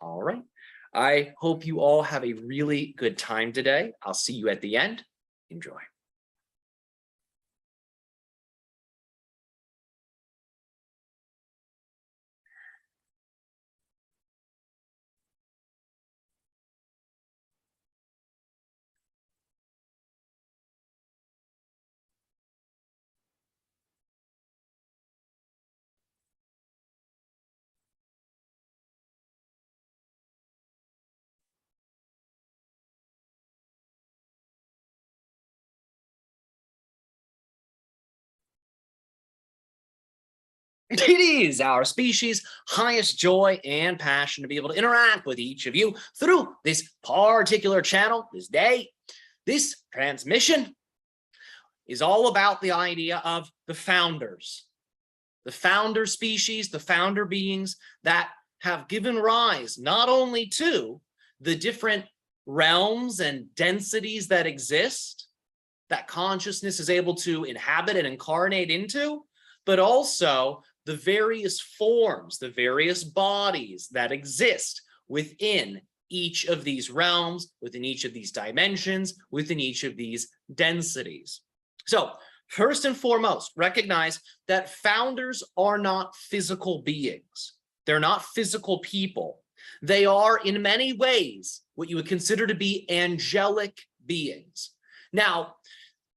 All right. I hope you all have a really good time today. I'll see you at the end. Enjoy. It is our species' highest joy and passion to be able to interact with each of you through this particular channel this day. This transmission is all about the idea of the founders, the founder species, the founder beings that have given rise not only to the different realms and densities that exist, that consciousness is able to inhabit and incarnate into, but also the various forms, the various bodies that exist within each of these realms, within each of these dimensions, within each of these densities. So first and foremost, recognize that founders are not physical beings. They're not physical people. They are in many ways what you would consider to be angelic beings. Now,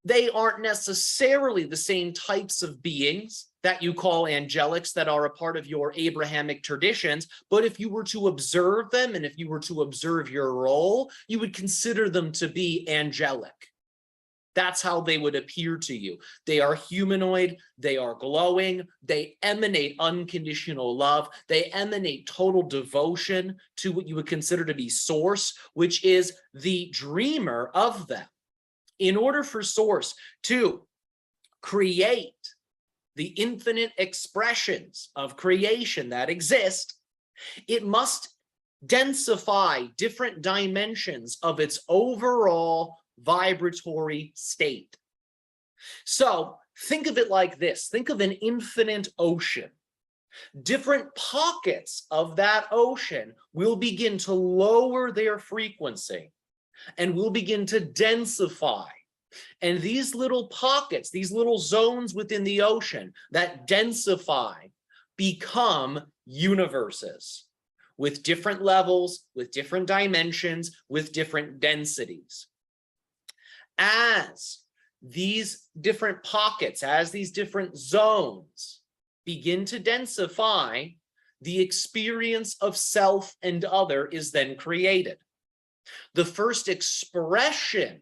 they aren't necessarily the same types of beings that you call angelics that are a part of your Abrahamic traditions, but if you were to observe them and if you were to observe your role, you would consider them to be angelic. That's how they would appear to you. They are humanoid, they are glowing, they emanate unconditional love, they emanate total devotion to what you would consider to be source, which is the dreamer of them. In order for source to create the infinite expressions of creation that exist, it must densify different dimensions of its overall vibratory state. So think of it like this. Think of an infinite ocean. Different pockets of that ocean will begin to lower their frequency and will begin to densify. And these little pockets, these little zones within the ocean that densify become universes with different levels, with different dimensions, with different densities. As these different pockets, as these different zones begin to densify, the experience of self and other is then created. The first expression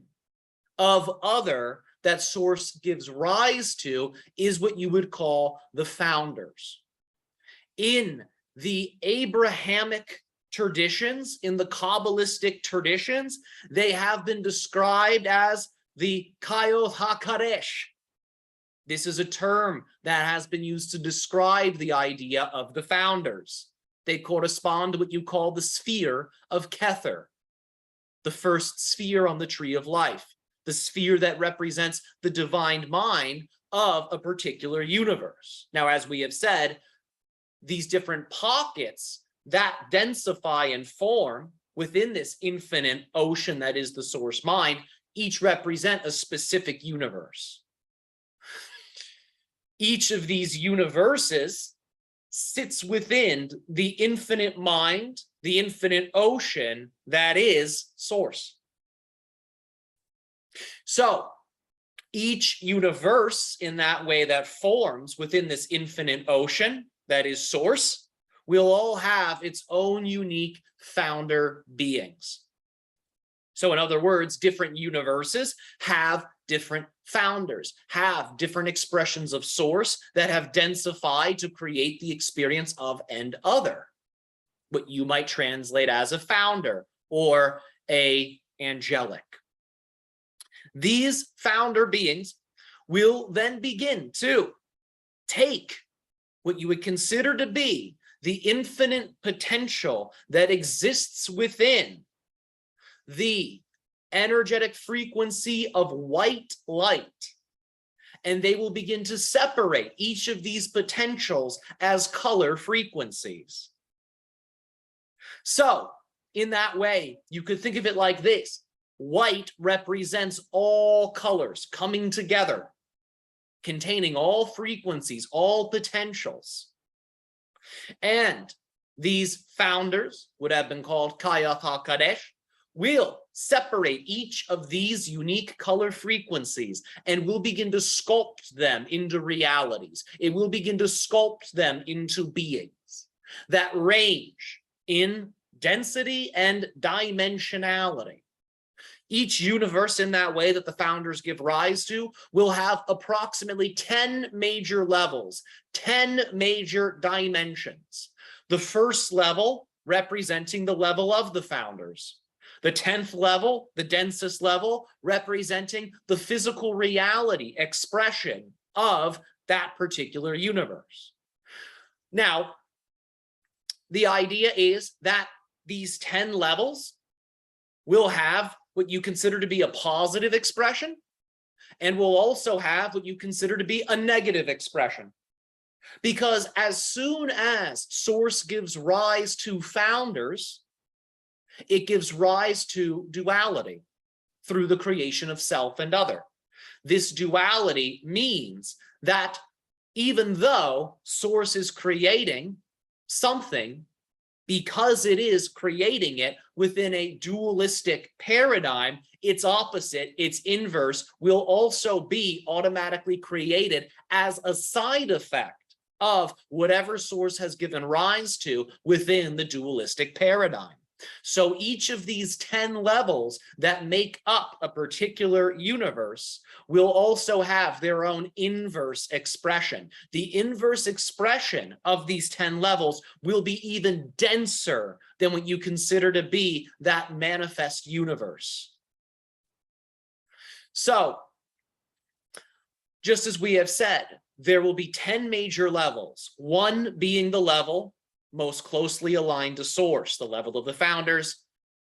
of other that source gives rise to is what you would call the founders. In the Abrahamic traditions, in the Kabbalistic traditions, they have been described as the Kayoth HaKaresh. This is a term that has been used to describe the idea of the founders. They correspond to what you call the sphere of Kether, the first sphere on the tree of life, the sphere that represents the divine mind of a particular universe. Now, as we have said, these different pockets that densify and form within this infinite ocean that is the source mind, each represent a specific universe. Each of these universes sits within the infinite mind, the infinite ocean that is source. So each universe in that way that forms within this infinite ocean that is source will all have its own unique founder beings. So in other words, different universes have different founders, have different expressions of source that have densified to create the experience of and other, what you might translate as a founder or a angelic. These founder beings will then begin to take what you would consider to be the infinite potential that exists within the energetic frequency of white light, and they will begin to separate each of these potentials as color frequencies. So in that way, you could think of it like this. White represents all colors coming together, containing all frequencies, all potentials. And these founders would have been called Kayat HaKadesh, will separate each of these unique color frequencies and will begin to sculpt them into realities. It will begin to sculpt them into beings that range in density and dimensionality. Each universe in that way that the founders give rise to will have approximately 10 major levels, 10 major dimensions. The first level representing the level of the founders. The 10th level, the densest level, representing the physical reality expression of that particular universe. Now, the idea is that these 10 levels will have what you consider to be a positive expression, and will also have what you consider to be a negative expression. Because as soon as source gives rise to founders, it gives rise to duality through the creation of self and other. This duality means that even though source is creating something, because it is creating it within a dualistic paradigm, its opposite, its inverse, will also be automatically created as a side effect of whatever source has given rise to within the dualistic paradigm. So each of these 10 levels that make up a particular universe will also have their own inverse expression. The inverse expression of these 10 levels will be even denser than what you consider to be that manifest universe. So, just as we have said, there will be 10 major levels, one being the level most closely aligned to source, the level of the founders,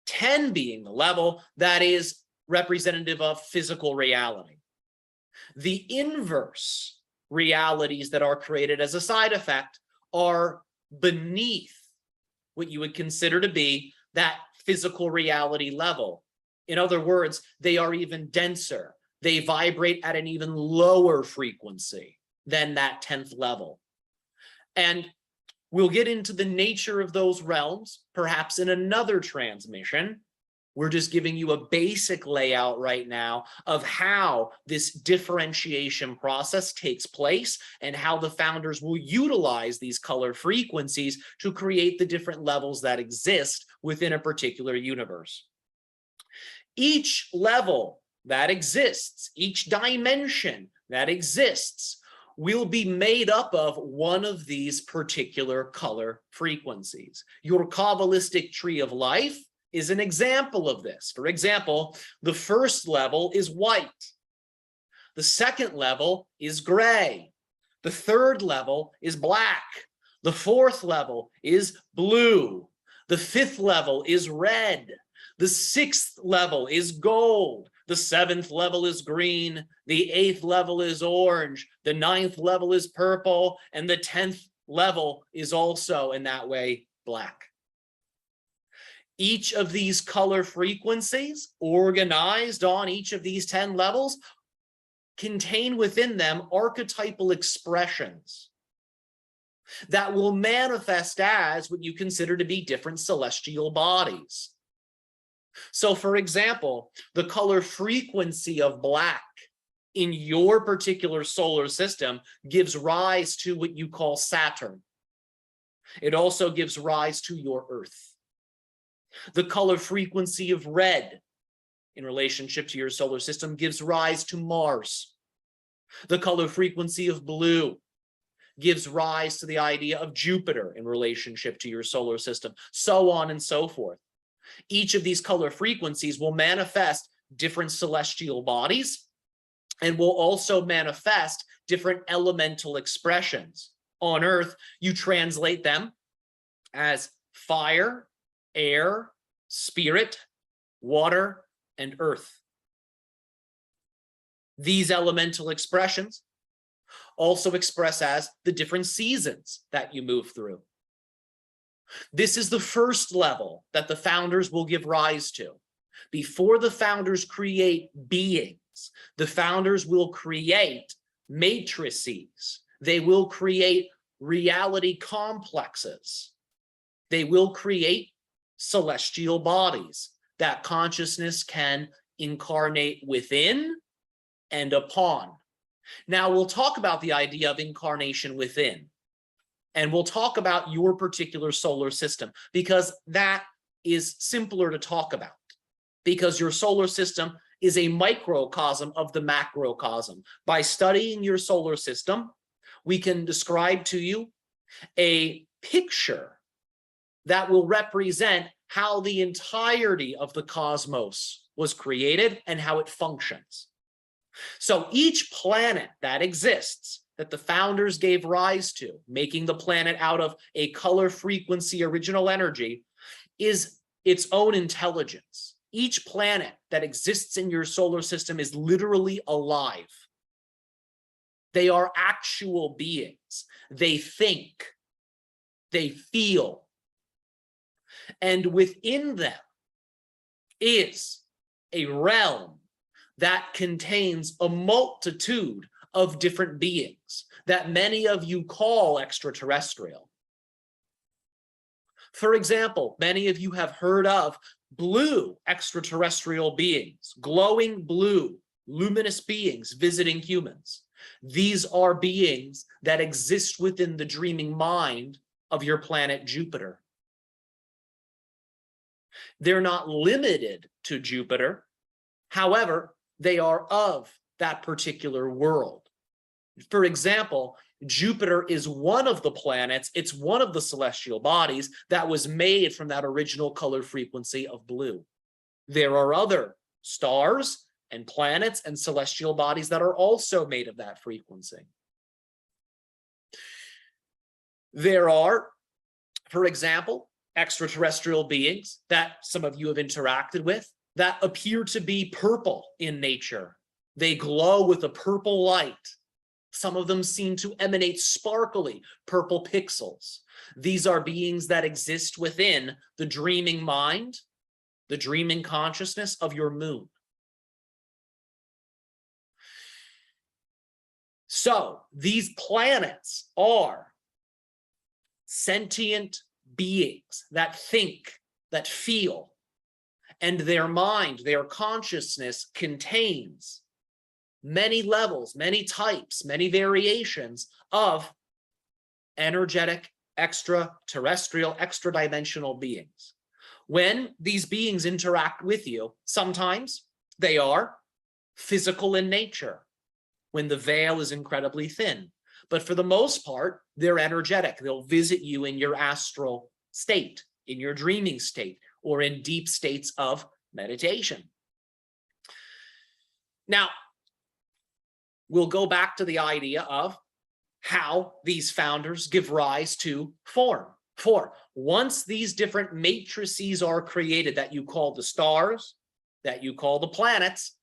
10 being the level that is representative of physical reality. The inverse realities that are created as a side effect are beneath what you would consider to be that physical reality level. In other words, they are even denser. They vibrate at an even lower frequency than that 10th level. And we'll get into the nature of those realms, perhaps in another transmission. We're just giving you a basic layout right now of how this differentiation process takes place and how the founders will utilize these color frequencies to create the different levels that exist within a particular universe. Each level that exists, each dimension that exists, will be made up of one of these particular color frequencies. Your Kabbalistic tree of life is an example of this. For example, the first level is white. The second level is gray. The third level is black. The fourth level is blue. The fifth level is red. The sixth level is gold. The seventh level is green. The eighth level is orange. The ninth level is purple. And the 10th level is also in that way black. Each of these color frequencies organized on each of these 10 levels contain within them archetypal expressions that will manifest as what you consider to be different celestial bodies. So, for example, the color frequency of black in your particular solar system gives rise to what you call Saturn. It also gives rise to your Earth. The color frequency of red in relationship to your solar system gives rise to Mars. The color frequency of blue gives rise to the idea of Jupiter in relationship to your solar system, so on and so forth. Each of these color frequencies will manifest different celestial bodies and will also manifest different elemental expressions. On Earth, you translate them as fire, air, spirit, water, and earth. These elemental expressions also express as the different seasons that you move through. This is the first level that the founders will give rise to. Before the founders create beings, the founders will create matrices. They will create reality complexes. They will create celestial bodies that consciousness can incarnate within and upon. Now, we'll talk about the idea of incarnation within, and we'll talk about your particular solar system, because that is simpler to talk about, because your solar system is a microcosm of the macrocosm. By studying your solar system, we can describe to you a picture that will represent how the entirety of the cosmos was created and how it functions. So each planet that exists, that the founders gave rise to, making the planet out of a color frequency original energy, is its own intelligence. Each planet that exists in your solar system is literally alive. They are actual beings. They think, they feel, and within them is a realm that contains a multitude of different beings that many of you call extraterrestrial. For example, many of you have heard of blue extraterrestrial beings, glowing blue, luminous beings visiting humans. These are beings that exist within the dreaming mind of your planet Jupiter. They're not limited to Jupiter. However, they are of that particular world. For example, Jupiter is one of the planets, it's one of the celestial bodies that was made from that original color frequency of blue. There are other stars and planets and celestial bodies that are also made of that frequency. There are, for example, extraterrestrial beings that some of you have interacted with that appear to be purple in nature. They glow with a purple light. Some of them seem to emanate sparkly purple pixels. These are beings that exist within the dreaming mind, the dreaming consciousness of your moon. So these planets are sentient beings that think, that feel, and their mind, their consciousness contains many levels, many types, many variations of energetic, extraterrestrial, extra-dimensional beings. When these beings interact with you, sometimes they are physical in nature, when the veil is incredibly thin. But for the most part, they're energetic. They'll visit you in your astral state, in your dreaming state, or in deep states of meditation. Now, we'll go back to the idea of how these founders give rise to form. For once these different matrices are created that you call the stars, that you call the planets,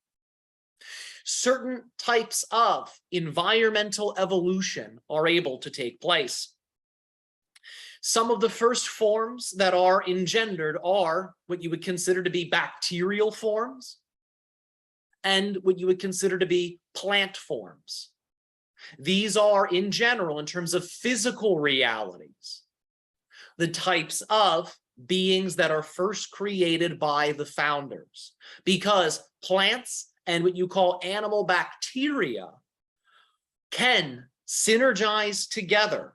certain types of environmental evolution are able to take place. Some of the first forms that are engendered are what you would consider to be bacterial forms and what you would consider to be plant forms. These are, in general, in terms of physical realities, the types of beings that are first created by the founders, because plants and what you call animal bacteria can synergize together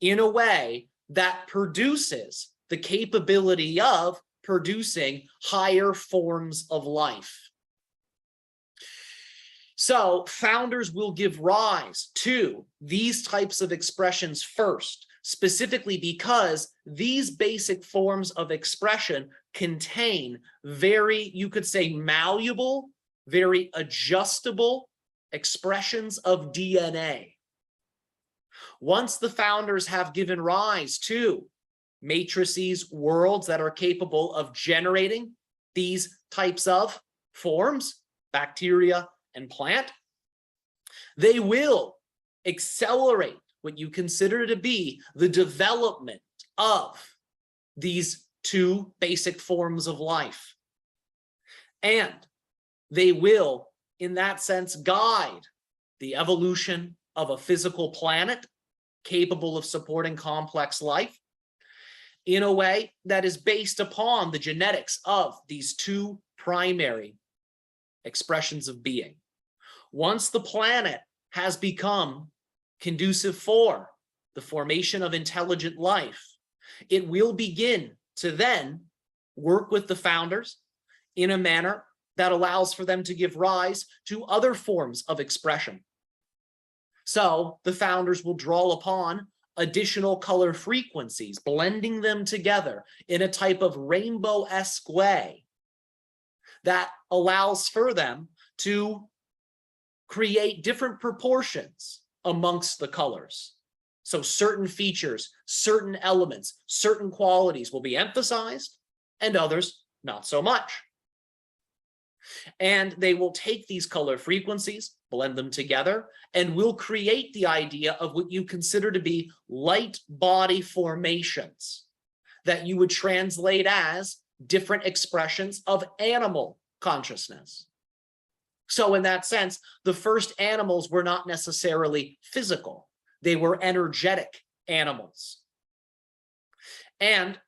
in a way that produces the capability of producing higher forms of life. So founders will give rise to these types of expressions first, specifically because these basic forms of expression contain very, you could say, malleable, very adjustable expressions of DNA. Once the founders have given rise to matrices, worlds that are capable of generating these types of forms, bacteria and plant, they will accelerate what you consider to be the development of these two basic forms of life. And they will, in that sense, guide the evolution of a physical planet capable of supporting complex life in a way that is based upon the genetics of these two primary expressions of being. Once the planet has become conducive for the formation of intelligent life, it will begin to then work with the founders in a manner that allows for them to give rise to other forms of expression. So the founders will draw upon additional color frequencies, blending them together in a type of rainbow-esque way that allows for them to create different proportions amongst the colors. So certain features, certain elements, certain qualities will be emphasized and others not so much. And they will take these color frequencies, blend them together, and will create the idea of what you consider to be light body formations that you would translate as different expressions of animal consciousness. So in that sense, the first animals were not necessarily physical. They were energetic animals. And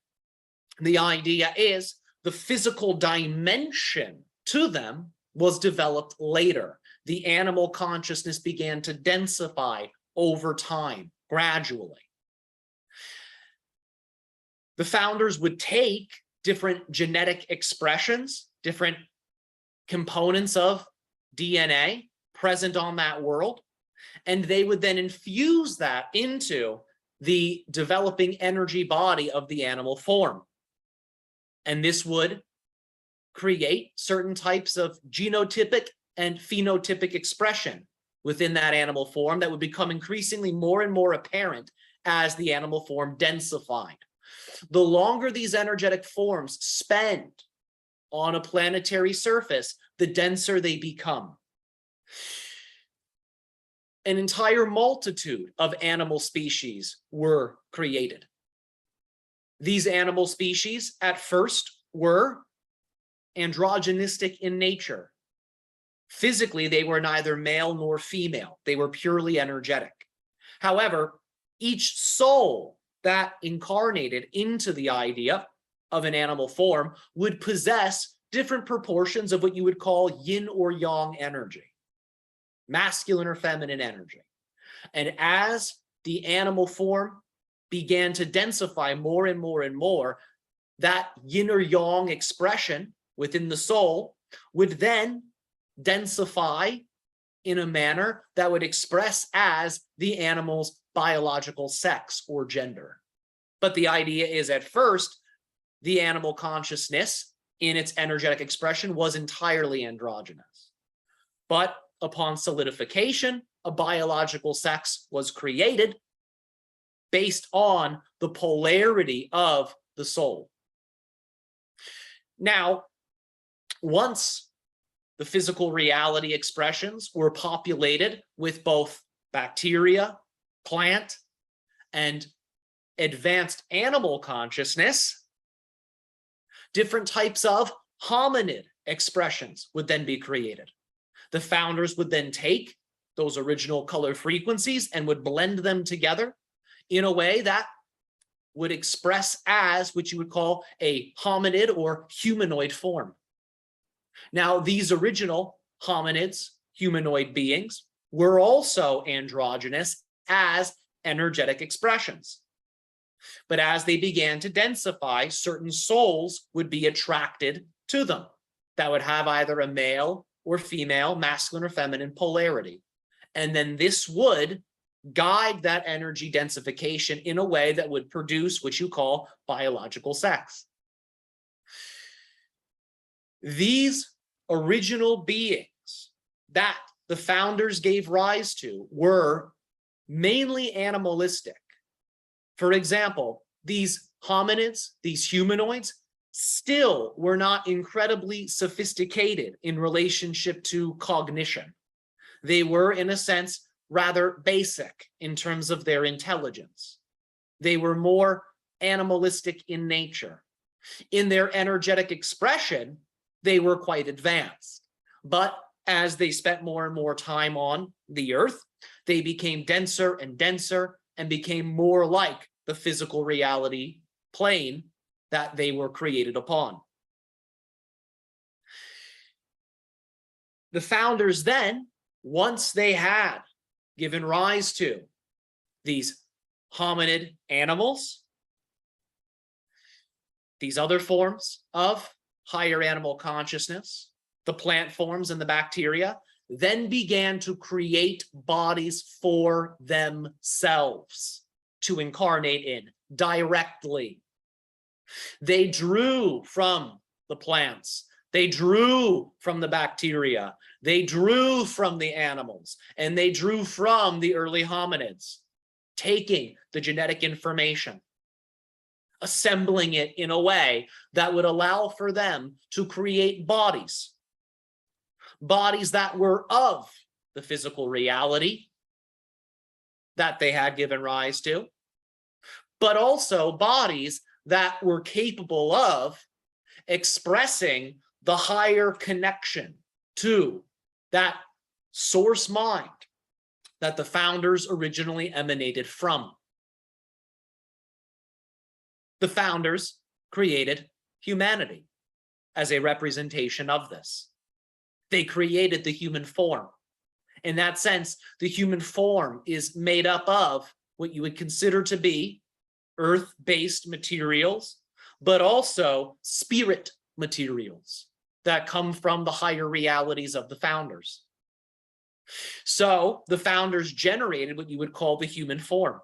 the idea is the physical dimension to them was developed later. The animal consciousness began to densify over time, gradually. The founders would take different genetic expressions, different components of DNA present on that world, and they would then infuse that into the developing energy body of the animal form. And this would create certain types of genotypic and phenotypic expression within that animal form that would become increasingly more and more apparent as the animal form densified. The longer these energetic forms spend on a planetary surface, the denser they become. An entire multitude of animal species were created. These animal species at first were androgynistic in nature. Physically, they were neither male nor female. They were purely energetic. However, each soul that incarnated into the idea of an animal form would possess different proportions of what you would call yin or yang energy, masculine or feminine energy. And as the animal form began to densify more and more and more, that yin or yang expression within the soul would then densify in a manner that would express as the animal's biological sex or gender. But the idea is at first, the animal consciousness in its energetic expression was entirely androgynous. But upon solidification, a biological sex was created based on the polarity of the soul. Now, once the physical reality expressions were populated with both bacteria, plant, and advanced animal consciousness, different types of hominid expressions would then be created. The founders would then take those original color frequencies and would blend them together in a way that would express as what you would call a hominid or humanoid form. Now, these original hominids, humanoid beings, were also androgynous as energetic expressions. But as they began to densify, certain souls would be attracted to them that would have either a male or female, masculine or feminine polarity. And then this would guide that energy densification in a way that would produce what you call biological sex. These original beings that the founders gave rise to were mainly animalistic. For example, these hominids, these humanoids, still were not incredibly sophisticated in relationship to cognition. They were, in a sense, rather basic in terms of their intelligence. They were more animalistic in nature. In their energetic expression, they were quite advanced. But as they spent more and more time on the earth, they became denser and denser and became more like the physical reality plane that they were created upon. The founders then, once they had given rise to these hominid animals, these other forms of higher animal consciousness, the plant forms and the bacteria, then began to create bodies for themselves to incarnate in directly. They drew from the plants, they drew from the bacteria, they drew from the animals, and they drew from the early hominids, taking the genetic information, assembling it in a way that would allow for them to create bodies that were of the physical reality that they had given rise to, but also bodies that were capable of expressing the higher connection to that source mind that the founders originally emanated from. The founders created humanity as a representation of this. They created the human form. In that sense, the human form is made up of what you would consider to be earth-based materials, but also spirit materials that come from the higher realities of the founders. So the founders generated what you would call the human form,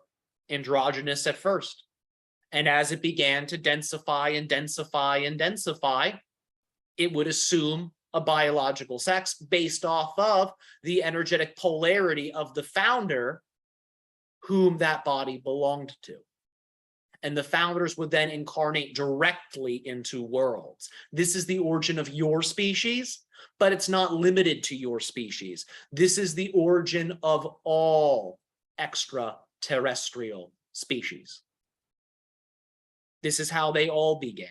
androgynous at first. And as it began to densify and densify and densify, it would assume a biological sex based off of the energetic polarity of the founder whom that body belonged to. And the founders would then incarnate directly into worlds. This is the origin of your species, but it's not limited to your species. This is the origin of all extraterrestrial species. This is how they all began.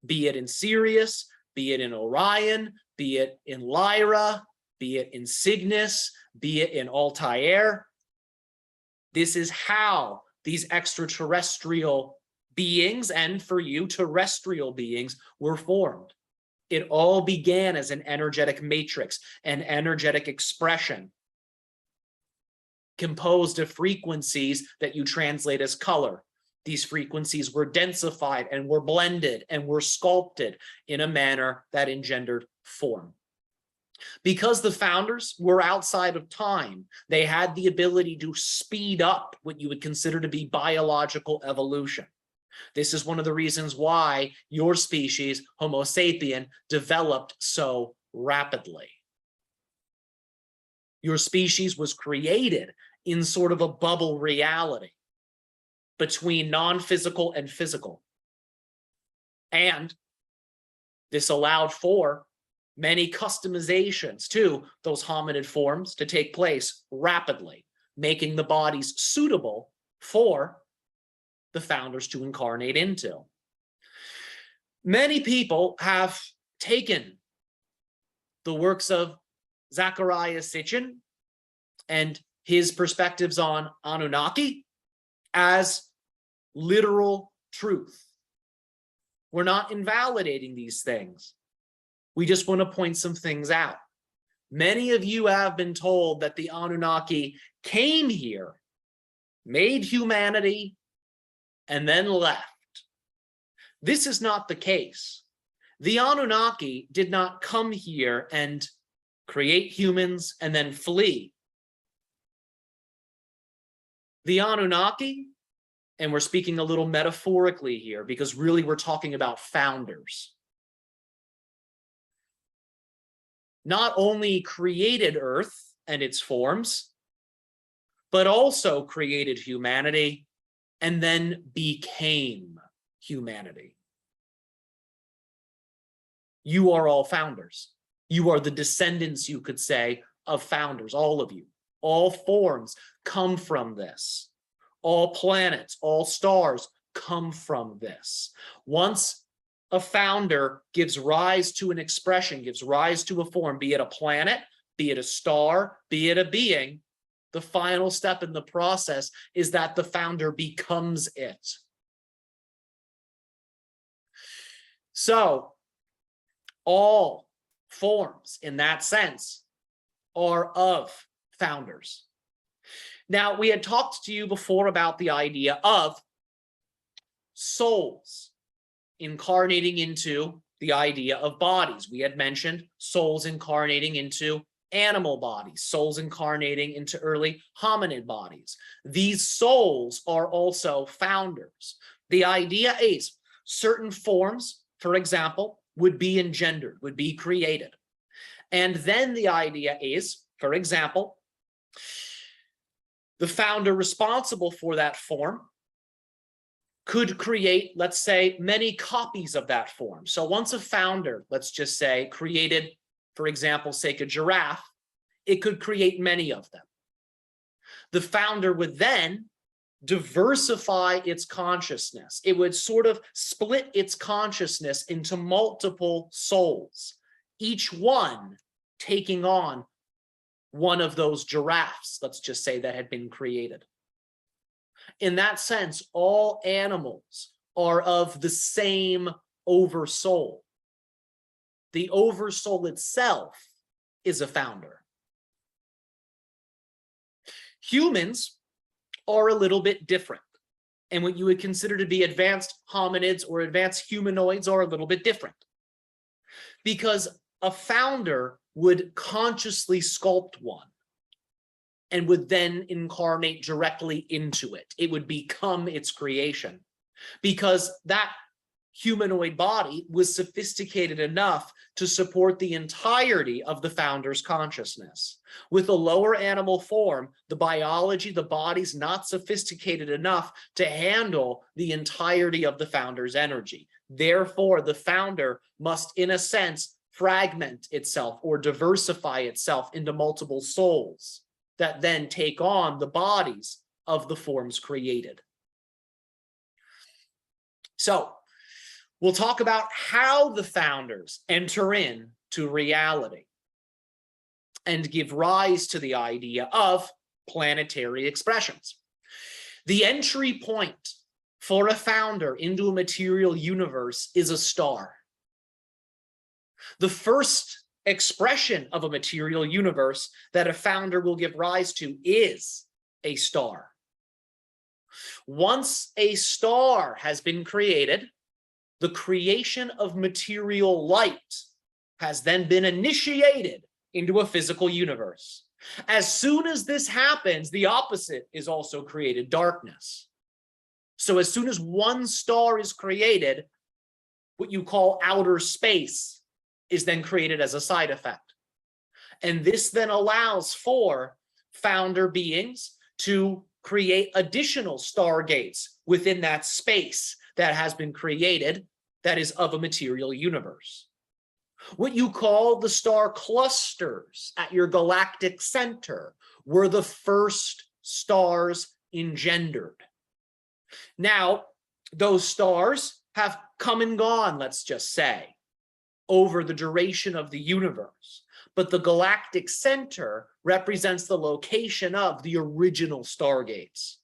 Be it in Sirius, be it in Orion, be it in Lyra, be it in Cygnus, be it in Altair. This is how these extraterrestrial beings, and for you, terrestrial beings, were formed. It all began as an energetic matrix, an energetic expression composed of frequencies that you translate as color. These frequencies were densified and were blended and were sculpted in a manner that engendered form. Because the founders were outside of time, they had the ability to speed up what you would consider to be biological evolution. This is one of the reasons why your species, Homo sapien, developed so rapidly. Your species was created in sort of a bubble reality between non-physical and physical. And this allowed for many customizations to those hominid forms to take place rapidly, making the bodies suitable for the founders to incarnate into. Many people have taken the works of Zecharia Sitchin and his perspectives on Anunnaki as literal truth. We're not invalidating these things. We just want to point some things out. Many of you have been told that the Anunnaki came here, made humanity, and then left. This is not the case. The Anunnaki did not come here and create humans and then flee. The Anunnaki, and we're speaking a little metaphorically here because really we're talking about founders, not only created Earth and its forms, but also created humanity and then became humanity. You are all founders. You are the descendants, you could say, of founders, all of you. All forms come from this. All planets, all stars come from this. Once a founder gives rise to an expression, gives rise to a form, be it a planet, be it a star, be it a being, the final step in the process is that the founder becomes it. So all forms in that sense are of founders. Now, we had talked to you before about the idea of souls incarnating into the idea of bodies. We had mentioned souls incarnating into animal bodies, souls incarnating into early hominid bodies. These souls are also founders. The idea is certain forms, for example, would be engendered, would be created. And then the idea is, for example, the founder responsible for that form could create, let's say, many copies of that form. So once a founder, let's just say, created, for example, say a giraffe, it could create many of them. The founder would then diversify its consciousness. It would sort of split its consciousness into multiple souls, each one taking on one of those giraffes, let's just say, that had been created. In that sense, all animals are of the same oversoul. The oversoul itself is a founder. Humans are a little bit different, and what you would consider to be advanced hominids or advanced humanoids are a little bit different, because a founder would consciously sculpt one and would then incarnate directly into it. It would become its creation, because that humanoid body was sophisticated enough to support the entirety of the founder's consciousness. With a lower animal form, the biology, the body's not sophisticated enough to handle the entirety of the founder's energy. Therefore, the founder must, in a sense, fragment itself or diversify itself into multiple souls that then take on the bodies of the forms created. So we'll talk about how the founders enter into reality and give rise to the idea of planetary expressions. The entry point for a founder into a material universe is a star. The first expression of a material universe that a founder will give rise to is a star. Once a star has been created, the creation of material light has then been initiated into a physical universe. As soon as this happens, the opposite is also created, darkness. So as soon as one star is created, what you call outer space is then created as a side effect. And this then allows for founder beings to create additional stargates within that space that has been created that is of a material universe. What you call the star clusters at your galactic center were the first stars engendered. Now, those stars have come and gone, let's just say, over the duration of the universe. But the galactic center represents the location of the original stargates.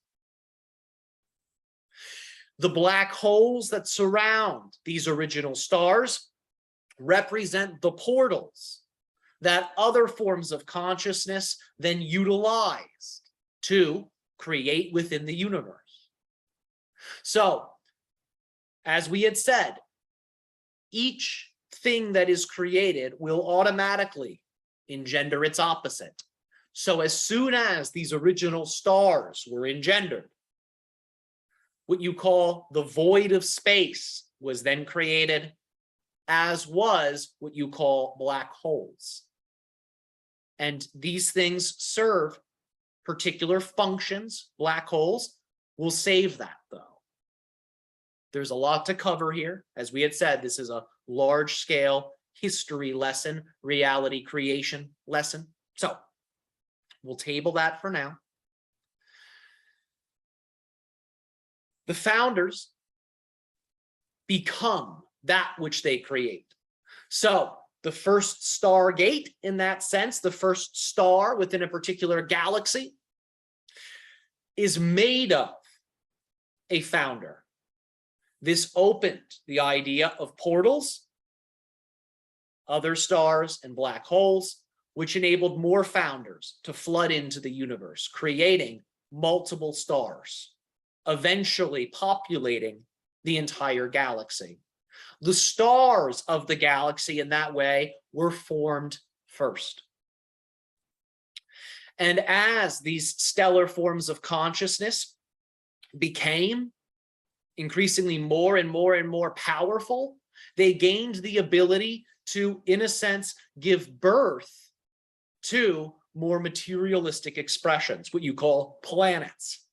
The black holes that surround these original stars represent the portals that other forms of consciousness then utilized to create within the universe. So, as we had said, each thing that is created will automatically engender its opposite. So as soon as these original stars were engendered, what you call the void of space was then created, as was what you call black holes. And these things serve particular functions. Black holes will save that, though. There's a lot to cover here. As we had said, this is a large-scale history lesson, reality creation lesson. So we'll table that for now. The founders become that which they create. So the first stargate, in that sense, the first star within a particular galaxy, is made of a founder. This opened the idea of portals, other stars, and black holes, which enabled more founders to flood into the universe, creating multiple stars, eventually populating the entire galaxy. The stars of the galaxy in that way were formed first. And as these stellar forms of consciousness became increasingly more and more and more powerful, they gained the ability to, in a sense, give birth to more materialistic expressions, what you call planets.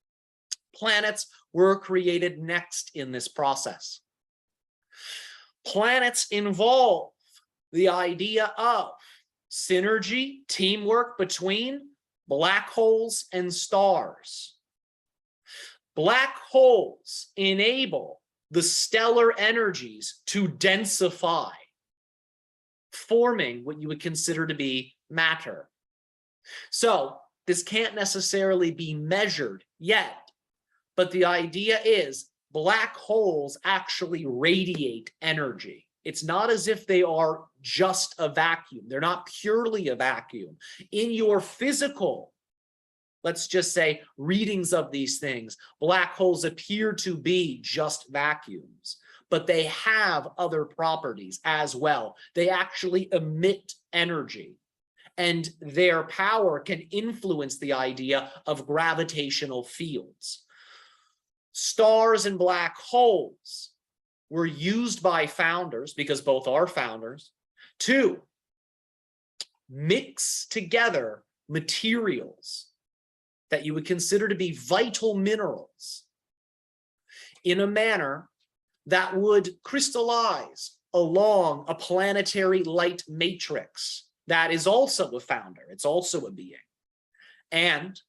Planets were created next in this process. Planets involve the idea of synergy, teamwork between black holes and stars. Black holes enable the stellar energies to densify, forming what you would consider to be matter. So this can't necessarily be measured yet, but the idea is black holes actually radiate energy. It's not as if they are just a vacuum. They're not purely a vacuum. In your physical, let's just say, readings of these things, black holes appear to be just vacuums, but they have other properties as well. They actually emit energy, and their power can influence the idea of gravitational fields. Stars and black holes were used by founders, because both are founders, to mix together materials that you would consider to be vital minerals in a manner that would crystallize along a planetary light matrix that is also a founder. It's also a being. And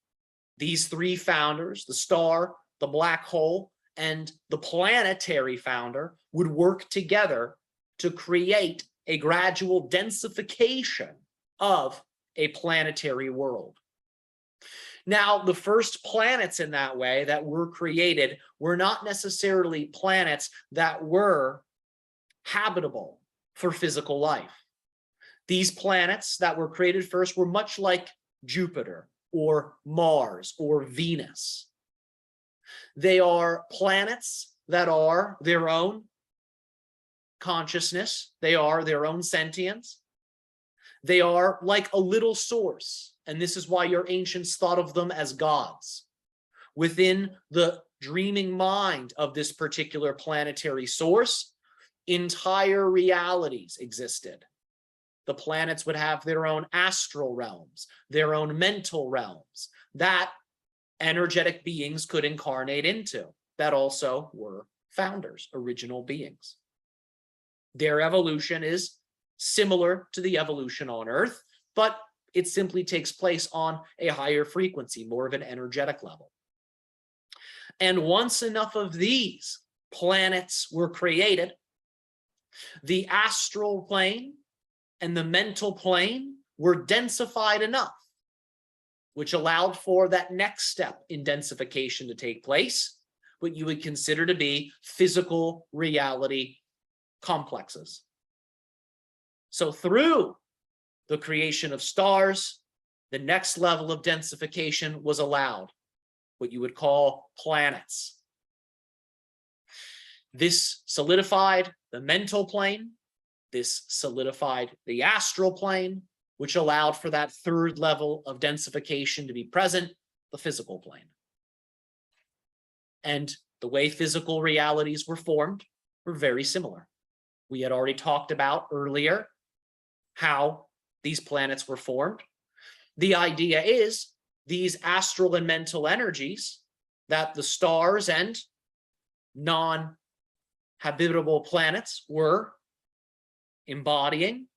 these three founders, the star, the black hole, and the planetary founder, would work together to create a gradual densification of a planetary world. Now, the first planets in that way that were created were not necessarily planets that were habitable for physical life. These planets that were created first were much like Jupiter or Mars or Venus. They are planets that are their own consciousness. They are their own sentience. They are like a little source, and this is why your ancients thought of them as gods. Within the dreaming mind of this particular planetary source, entire realities existed. The planets would have their own astral realms, their own mental realms, that energetic beings could incarnate into, that also were founders, original beings. Their evolution is similar to the evolution on Earth, but it simply takes place on a higher frequency, more of an energetic level. And once enough of these planets were created, the astral plane and the mental plane were densified enough, which allowed for that next step in densification to take place, what you would consider to be physical reality complexes. So through the creation of stars, the next level of densification was allowed, what you would call planets. This solidified the mental plane. This solidified the astral plane, which allowed for that third level of densification to be present, the physical plane. And the way physical realities were formed were very similar. We had already talked about earlier how these planets were formed. The idea is these astral and mental energies that the stars and non-habitable planets were embodying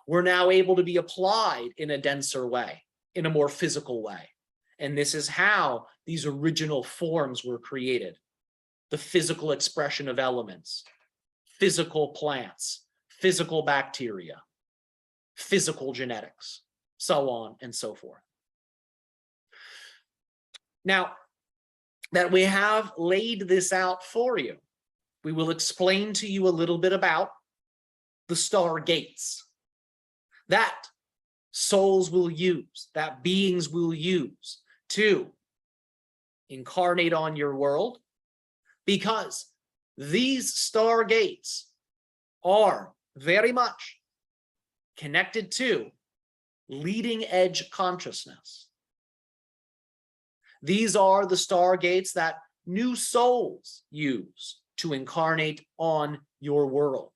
were now able to be applied in a denser way, in a more physical way. And this is how these original forms were created. the physical expression of elements, physical plants, physical bacteria, physical genetics, so on and so forth. Now that we have laid this out for you, we will explain to you a little bit about the stargates that souls will use, that beings will use to incarnate on your world, because these stargates are very much connected to leading edge consciousness. These are the stargates that new souls use to incarnate on your world.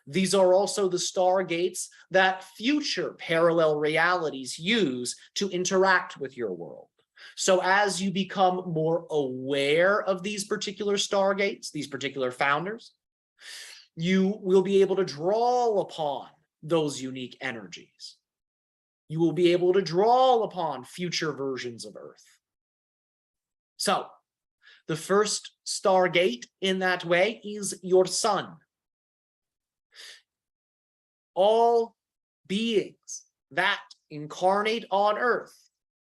These are also the stargates that future parallel realities use to interact with your world. So as you become more aware of these particular stargates, these particular founders, you will be able to draw upon those unique energies. You will be able to draw upon future versions of Earth. So the first stargate in that way is your sun. All beings that incarnate on Earth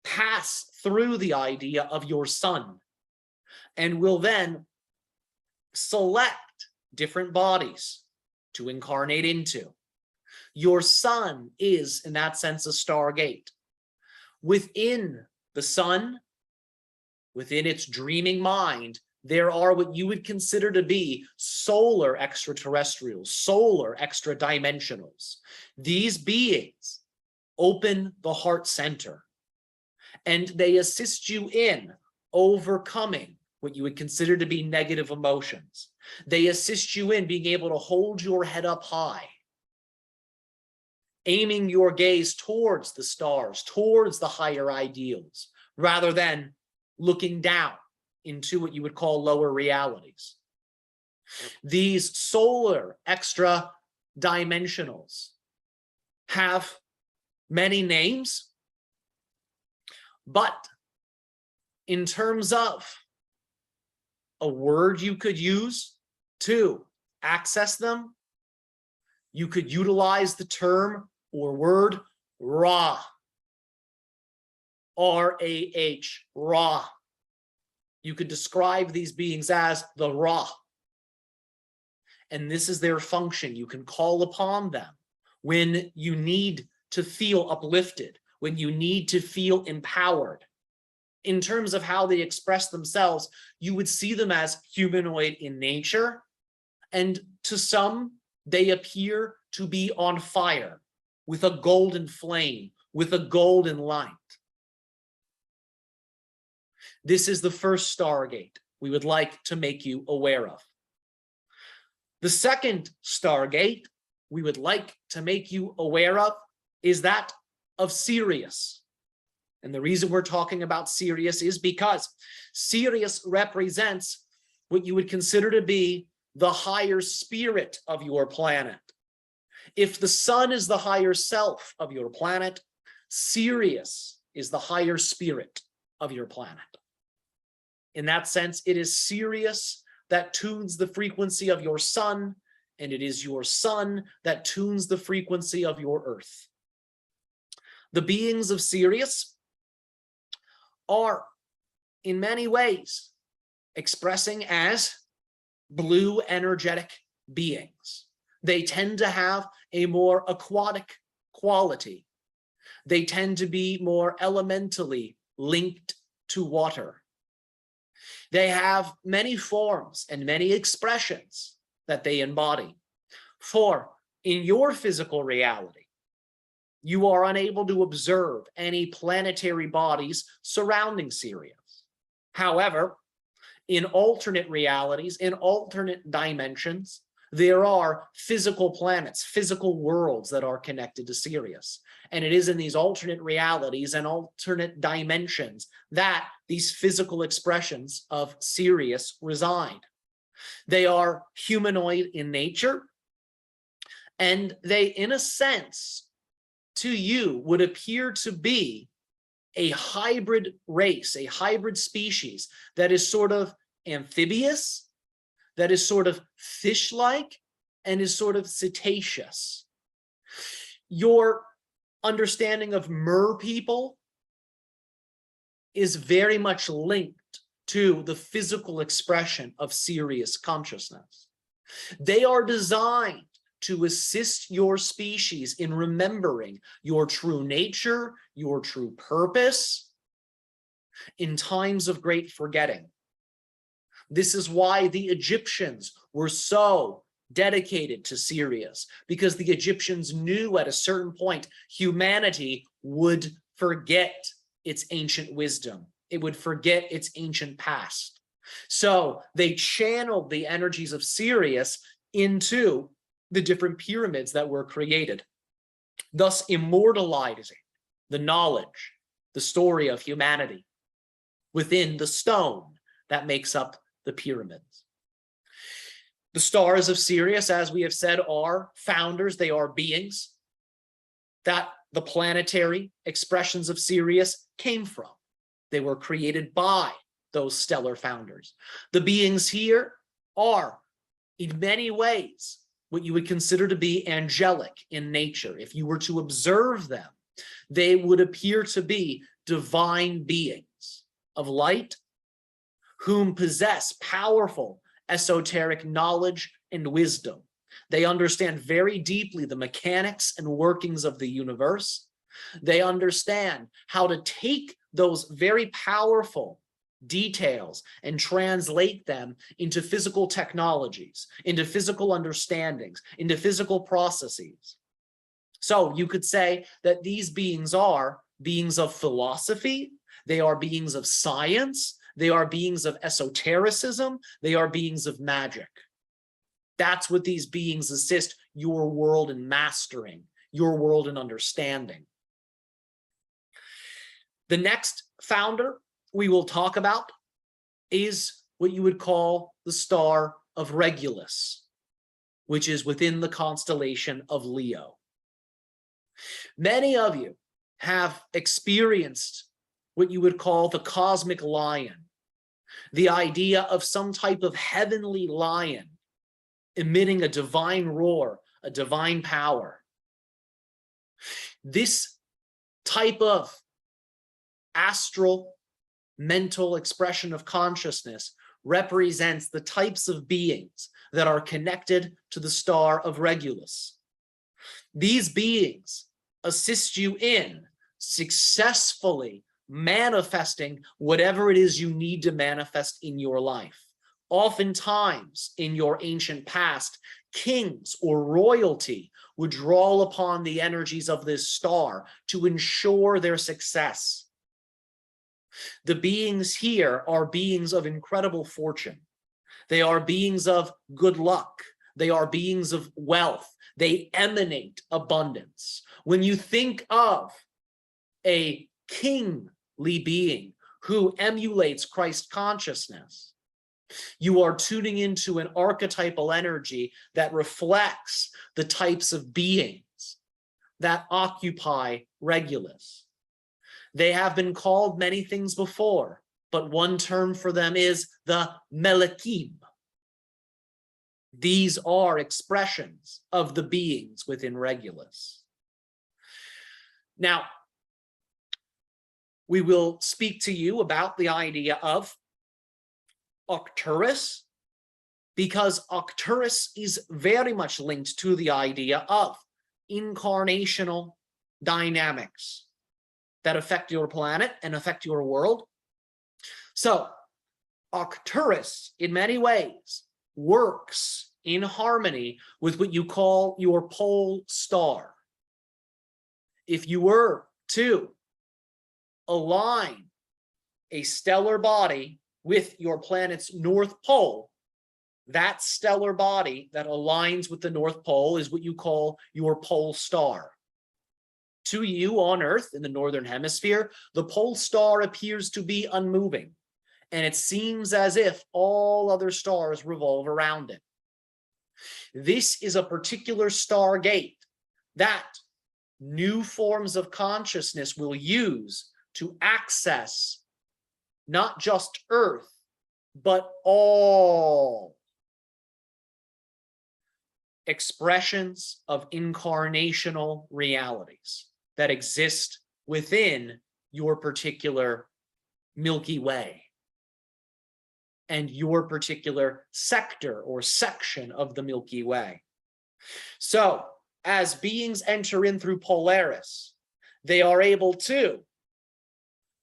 pass through the idea of your sun and will then select different bodies to incarnate into. Your sun is, in that sense, a stargate. Within the sun, within its dreaming mind, there are what you would consider to be solar extraterrestrials, solar extra-dimensionals. These beings open the heart center, and they assist you in overcoming what you would consider to be negative emotions. They assist you in being able to hold your head up high, aiming your gaze towards the stars, towards the higher ideals, rather than looking down into what you would call lower realities. These solar extra dimensionals have many names, but in terms of a word you could use to access them, you could utilize the term or word Ra. R-A-H, Ra. You could describe these beings as the Ra. And this is their function. You can call upon them when you need to feel uplifted, when you need to feel empowered. In terms of how they express themselves, you would see them as humanoid in nature, and to some, they appear to be on fire with a golden flame, with a golden light. This is the first stargate we would like to make you aware of. The second stargate we would like to make you aware of is that of Sirius. And the reason we're talking about Sirius is because Sirius represents what you would consider to be the higher spirit of your planet. If the sun is the higher self of your planet, Sirius is the higher spirit of your planet. In that sense, it is Sirius that tunes the frequency of your sun, and it is your sun that tunes the frequency of your earth. The beings of Sirius are, in many ways, expressing as blue energetic beings. They tend to have a more aquatic quality. They tend to be more elementally linked to water. They have many forms and many expressions that they embody. For in your physical reality, you are unable to observe any planetary bodies surrounding Sirius. However, in alternate realities, in alternate dimensions, there are physical planets, physical worlds that are connected to Sirius. And it is in these alternate realities and alternate dimensions that these physical expressions of Sirius reside. They are humanoid in nature, and they, in a sense, to you would appear to be a hybrid race, a hybrid species that is sort of amphibious that is sort of fish-like and is sort of cetaceous. Your understanding of mer people is very much linked to the physical expression of Sirius consciousness. They are designed to assist your species in remembering your true nature, your true purpose in times of great forgetting. This is why the Egyptians were so dedicated to Sirius, because the Egyptians knew at a certain point humanity would forget its ancient wisdom. It would forget its ancient past. So they channeled the energies of Sirius into the different pyramids that were created, thus immortalizing the knowledge, the story of humanity within the stone that makes up the pyramids. The stars of Sirius, as we have said, are founders. They are beings that the planetary expressions of Sirius came from. They were created by those stellar founders. The beings here are, in many ways, what you would consider to be angelic in nature. If you were to observe them, they would appear to be divine beings of light whom possess powerful esoteric knowledge and wisdom. They understand very deeply the mechanics and workings of the universe. They understand how to take those very powerful details and translate them into physical technologies, into physical understandings, into physical processes. So you could say that these beings are beings of philosophy, they are beings of science, they are beings of esotericism, they are beings of magic. That's what these beings assist your world in mastering, your world in understanding. The next founder we will talk about is what you would call the star of Regulus, which is within the constellation of Leo. Many of you have experienced what you would call the cosmic lion, the idea of some type of heavenly lion emitting a divine roar, a divine power. This type of astral mental expression of consciousness represents the types of beings that are connected to the star of Regulus. These beings assist you in successfully manifesting whatever it is you need to manifest in your life. Oftentimes in your ancient past, kings or royalty would draw upon the energies of this star to ensure their success. The beings here are beings of incredible fortune. They are beings of good luck. They are beings of wealth. They emanate abundance. When you think of a kingly being who emulates Christ consciousness, you are tuning into an archetypal energy that reflects the types of beings that occupy Regulus. They have been called many things before, but one term for them is the Melekim. These are expressions of the beings within Regulus. Now, we will speak to you about the idea of Arcturus, because Arcturus is very much linked to the idea of incarnational dynamics that affect your planet and affect your world. So Arcturus, in many ways, works in harmony with what you call your pole star. If you were to align a stellar body with your planet's North Pole, that stellar body that aligns with the North Pole is what you call your pole star. To you on Earth in the Northern Hemisphere, the pole star appears to be unmoving, and it seems as if all other stars revolve around it. This is a particular stargate that new forms of consciousness will use to access not just Earth, but all expressions of incarnational realities that exist within your particular Milky Way and your particular sector or section of the Milky Way. So, as beings enter in through Polaris, they are able to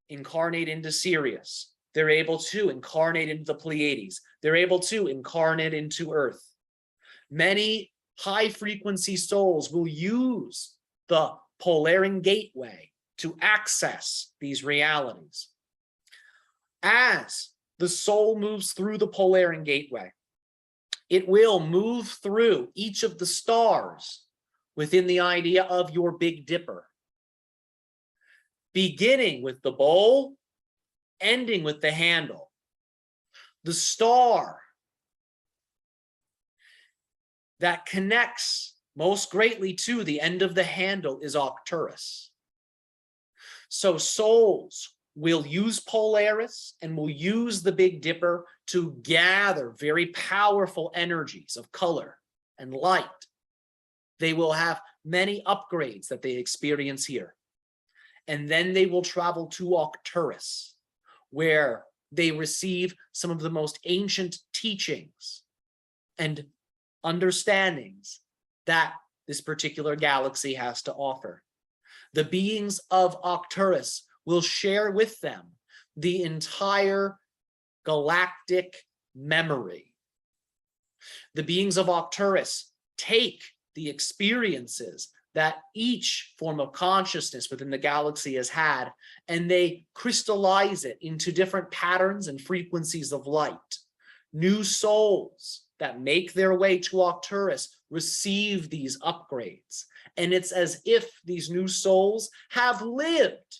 incarnate into Sirius. They're able to incarnate into the Pleiades. They're able to incarnate into Earth. Many high-frequency souls will use the Polarian gateway to access these realities. As the soul moves through the Polarian gateway, it will move through each of the stars within the idea of your Big Dipper, beginning with the bowl, ending with the handle. The star that connects most greatly to the end of the handle is Arcturus. So souls will use Polaris and will use the Big Dipper to gather very powerful energies of color and light. They will have many upgrades that they experience here. And then they will travel to Arcturus, where they receive some of the most ancient teachings and understandings that this particular galaxy has to offer. The beings of Arcturus will share with them the entire galactic memory. The beings of Arcturus take the experiences that each form of consciousness within the galaxy has had, and they crystallize it into different patterns and frequencies of light. New souls that make their way to Arcturus receive these upgrades. And it's as if these new souls have lived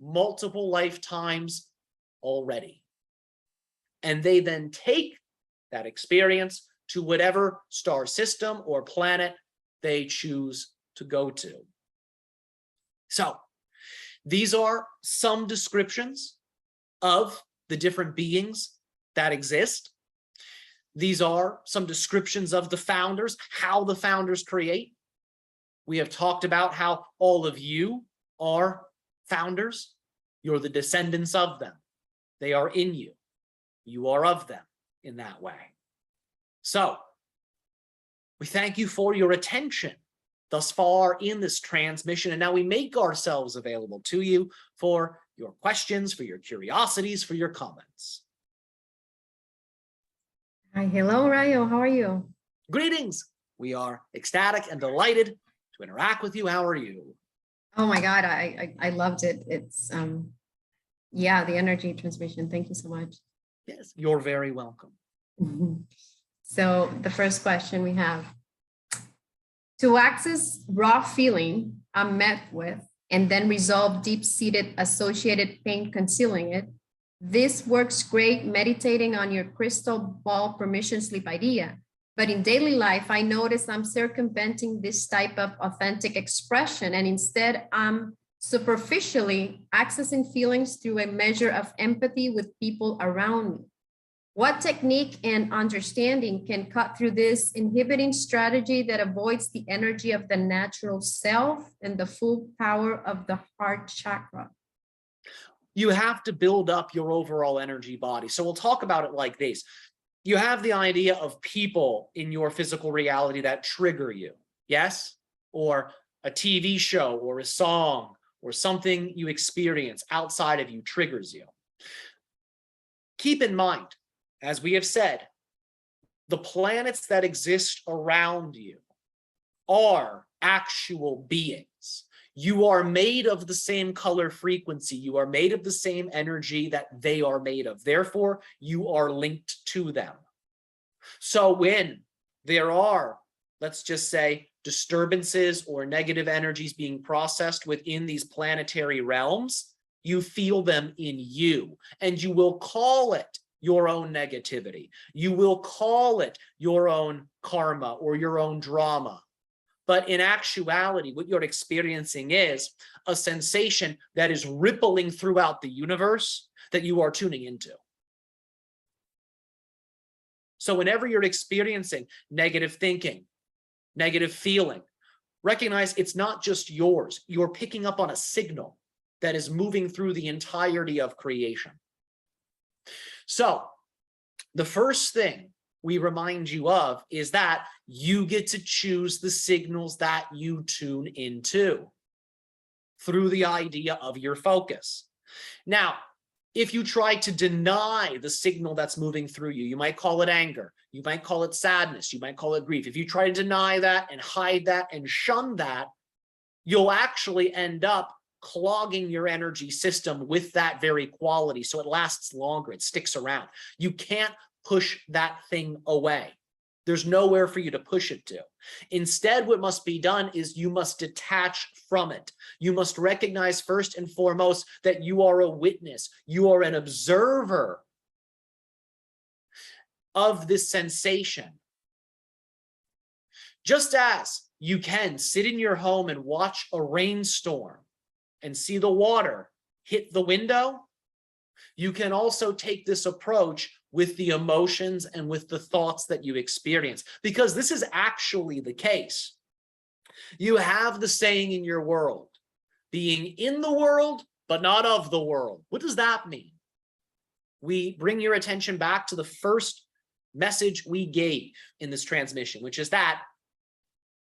multiple lifetimes already. And they then take that experience to whatever star system or planet they choose to go to. So these are some descriptions of the different beings that exist. These are some descriptions of the founders, how the founders create. We have talked about how all of you are founders. You're the descendants of them. They are in you. You are of them in that way. So we thank you for your attention thus far in this transmission, and now we make ourselves available to you for your questions, for your curiosities, for your comments. Hi, hello, Rayo. How are you? Greetings. We are ecstatic and delighted to interact with you. How are you? Oh my God, I loved it. It's yeah, the energy transmission. Thank you so much. Yes, you're very welcome. So the first question we have: to access raw feeling I'm met with and then resolve deep-seated associated pain concealing it, this works great meditating on your crystal ball permission slip idea. But in daily life, I notice I'm circumventing this type of authentic expression, and instead I'm superficially accessing feelings through a measure of empathy with people around me. What technique and understanding can cut through this inhibiting strategy that avoids the energy of the natural self and the full power of the heart chakra? You have to build up your overall energy body. So we'll talk about it like this. You have the idea of people in your physical reality that trigger you, yes? Or a TV show or a song or something you experience outside of you triggers you. Keep in mind, as we have said, the planets that exist around you are actual beings. You are made of the same color frequency. You are made of the same energy that they are made of. Therefore, you are linked to them. So when there are, let's just say, disturbances or negative energies being processed within these planetary realms, you feel them in you, and you will call it your own negativity. You will call it your own karma or your own drama. But in actuality, what you're experiencing is a sensation that is rippling throughout the universe that you are tuning into. So whenever you're experiencing negative thinking, negative feeling. Recognize it's not just yours. You're picking up on a signal that is moving through the entirety of creation. So the first thing we remind you of is that you get to choose the signals that you tune into through the idea of your focus. Now, if you try to deny the signal that's moving through you, you might call it anger, you might call it sadness, you might call it grief. If you try to deny that and hide that and shun that, you'll actually end up clogging your energy system with that very quality, so it lasts longer, it sticks around. You can't push that thing away. There's nowhere for you to push it to. Instead, what must be done is you must detach from it. You must recognize first and foremost that you are a witness. You are an observer of this sensation. Just as you can sit in your home and watch a rainstorm and see the water hit the window, you can also take this approach with the emotions and with the thoughts that you experience, because this is actually the case. You have the saying in your world, being in the world, but not of the world. What does that mean? We bring your attention back to the first message we gave in this transmission, which is that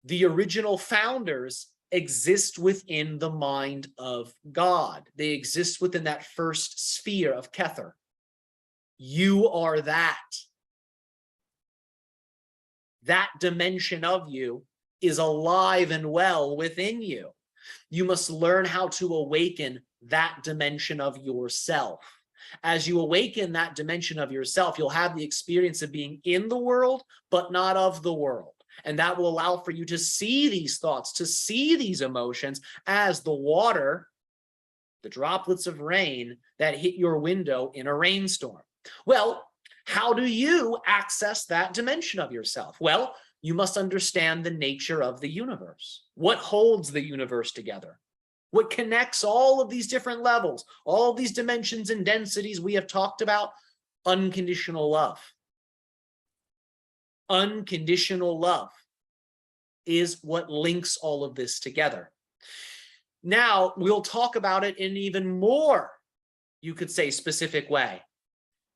the original founders exist within the mind of God. They exist within that first sphere of Kether. You are that. That dimension of you is alive and well within you. You must learn how to awaken that dimension of yourself. As you awaken that dimension of yourself, you'll have the experience of being in the world, but not of the world. And that will allow for you to see these thoughts, to see these emotions as the water, the droplets of rain that hit your window in a rainstorm. Well, how do you access that dimension of yourself? Well, you must understand the nature of the universe. What holds the universe together? What connects all of these different levels, all of these dimensions and densities we have talked about? Unconditional love. Unconditional love is what links all of this together. Now, we'll talk about it in even more, you could say, specific way.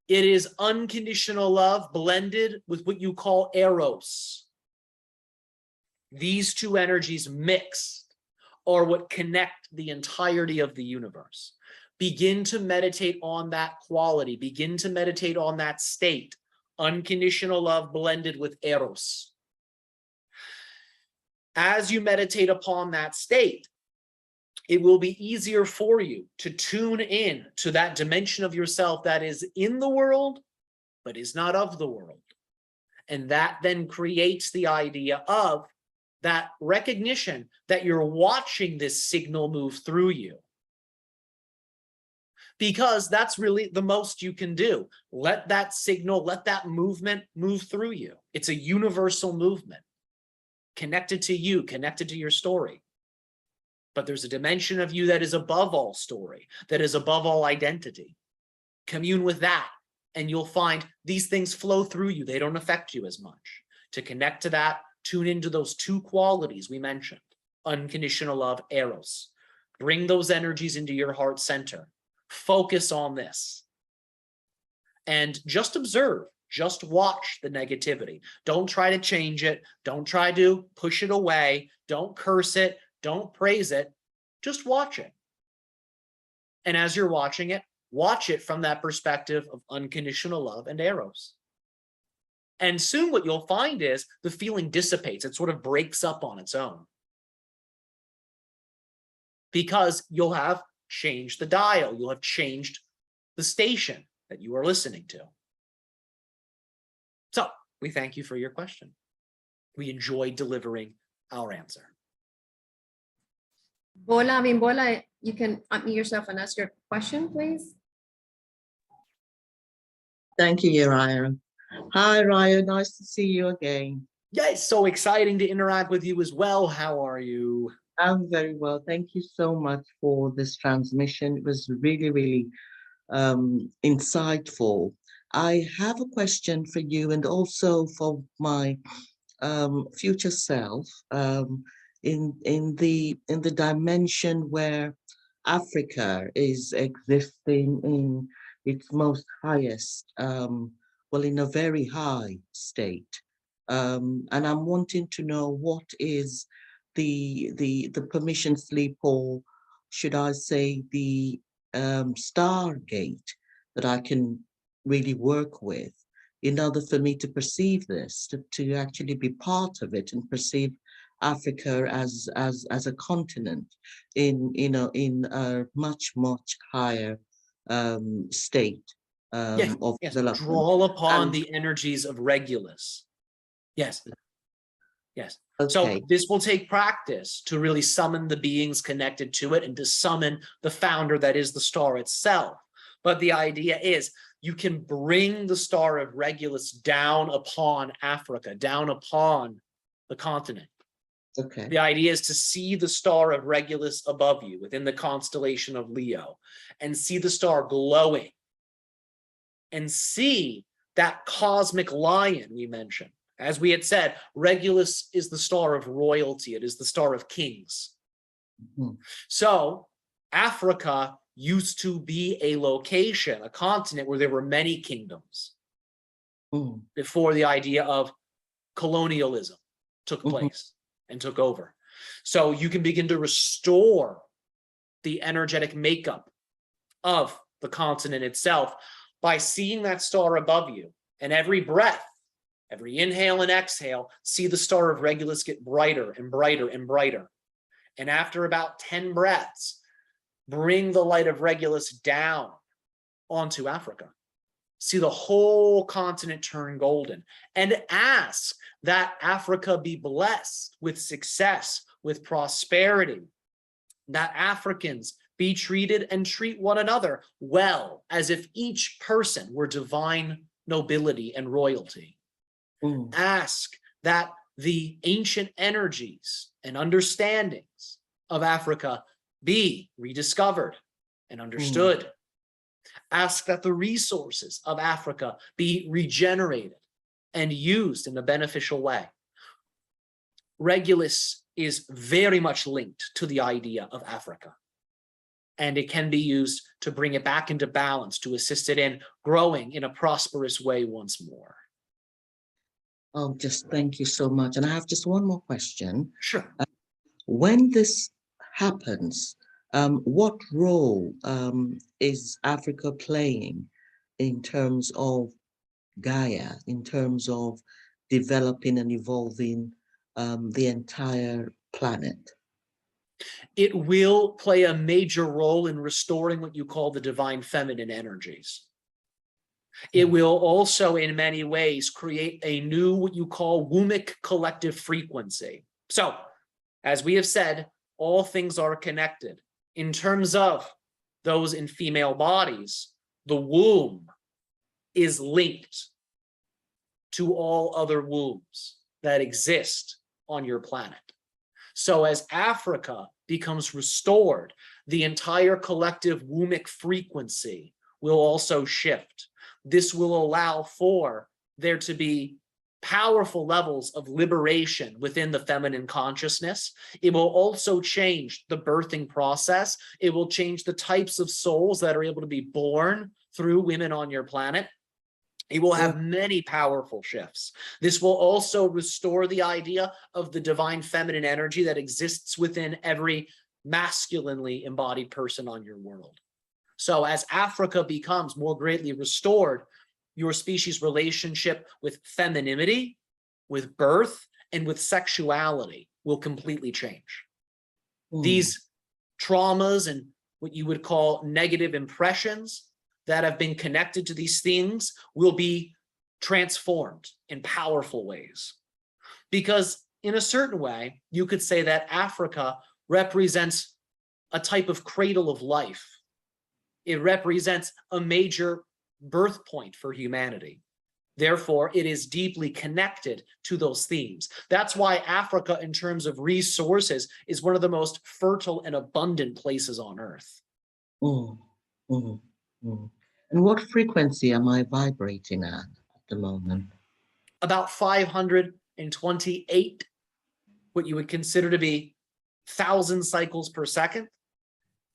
It is unconditional love blended with what you call eros. These two energies mixed are what connect the entirety of the universe. Begin to meditate on that quality. Begin to meditate on that state. Unconditional love blended with eros. As you meditate upon that state, it will be easier for you to tune in to that dimension of yourself that is in the world, but is not of the world. And that then creates the idea of that recognition that you're watching this signal move through you. Because that's really the most you can do. Let that signal, let that movement move through you. It's a universal movement, connected to you, connected to your story. But there's a dimension of you that is above all story, that is above all identity. Commune with that, and you'll find these things flow through you. They don't affect you as much. To connect to that, tune into those two qualities we mentioned, unconditional love, eros. Bring those energies into your heart center. Focus on this. And just observe, just watch the negativity. Don't try to change it. Don't try to push it away. Don't curse it. Don't praise it, just watch it. And as you're watching it, watch it from that perspective of unconditional love and eros. And soon what you'll find is the feeling dissipates. It sort of breaks up on its own. Because you'll have changed the dial. You'll have changed the station that you are listening to. So we thank you for your question. We enjoyed delivering our answer. Bola, you can unmute yourself and ask your question, please. Thank you, Ryan. Hi, Ryan. Nice to see you again. Yeah, it's so exciting to interact with you as well. How are you? I'm very well. Thank you so much for this transmission. It was really, really insightful. I have a question for you and also for my future self in the dimension where Africa is existing in its most highest, well, in a very high state. And I'm wanting to know what is the permission slip, or should I say the stargate that I can really work with in order for me to perceive this, to actually be part of it and perceive Africa as a continent in, you know, in a much higher state Yes, of yes. development. Draw upon And the energies of Regulus. Yes, yes. So okay, this will take practice to really summon the beings connected to it and to summon the founder that is the star itself. But the idea is you can bring the star of Regulus down upon Africa, down upon the continent. okay, The idea is to see the star of Regulus above you within the constellation of Leo and see the star glowing and see that cosmic lion we mentioned. As we had said, Regulus is the star of royalty. It is the star of kings. Mhm. So Africa used to be a location, a continent where there were many kingdoms Mm, before the idea of colonialism took mhm, place and took over. So you can begin to restore the energetic makeup of the continent itself by seeing that star above you. And every breath, every inhale and exhale, see the star of Regulus get brighter and brighter and brighter. And after about 10 breaths, bring the light of Regulus down onto Africa. See the whole continent turn golden, and ask that Africa be blessed with success, with prosperity, that Africans be treated and treat one another well, as if each person were divine nobility and royalty. mm, Ask that the ancient energies and understandings of Africa be rediscovered and understood. Ask that the resources of Africa be regenerated and used in a beneficial way. Regulus is very much linked to the idea of Africa, and it can be used to bring it back into balance, to assist it in growing in a prosperous way once more. Oh, just thank you so much. And I have just one more question. Sure. When this happens, what role is Africa playing in terms of Gaia, in terms of developing and evolving the entire planet? It will play a major role in restoring what you call the divine feminine energies. It will also, in many ways, create a new, what you call wombic collective frequency. So, as we have said, all things are connected. In terms of those in female bodies, the womb is linked to all other wombs that exist on your planet. So as Africa becomes restored, the entire collective wombic frequency will also shift. This will allow for there to be powerful levels of liberation within the feminine consciousness. It will also change the birthing process. It will change the types of souls that are able to be born through women on your planet. It will have many powerful shifts. This will also restore the idea of the divine feminine energy that exists within every masculinely embodied person on your world. So as Africa becomes more greatly restored, your species' relationship with femininity, with birth, and with sexuality will completely change. These traumas and what you would call negative impressions that have been connected to these things will be transformed in powerful ways. Because in a certain way, you could say that Africa represents a type of cradle of life. It represents a major birth point for humanity. Therefore, it is deeply connected to those themes. That's why Africa, in terms of resources, is one of the most fertile and abundant places on Earth. Mm, mm, mm. And what frequency am I vibrating at the moment? About 500 128, what you would consider to be 1,000 cycles per second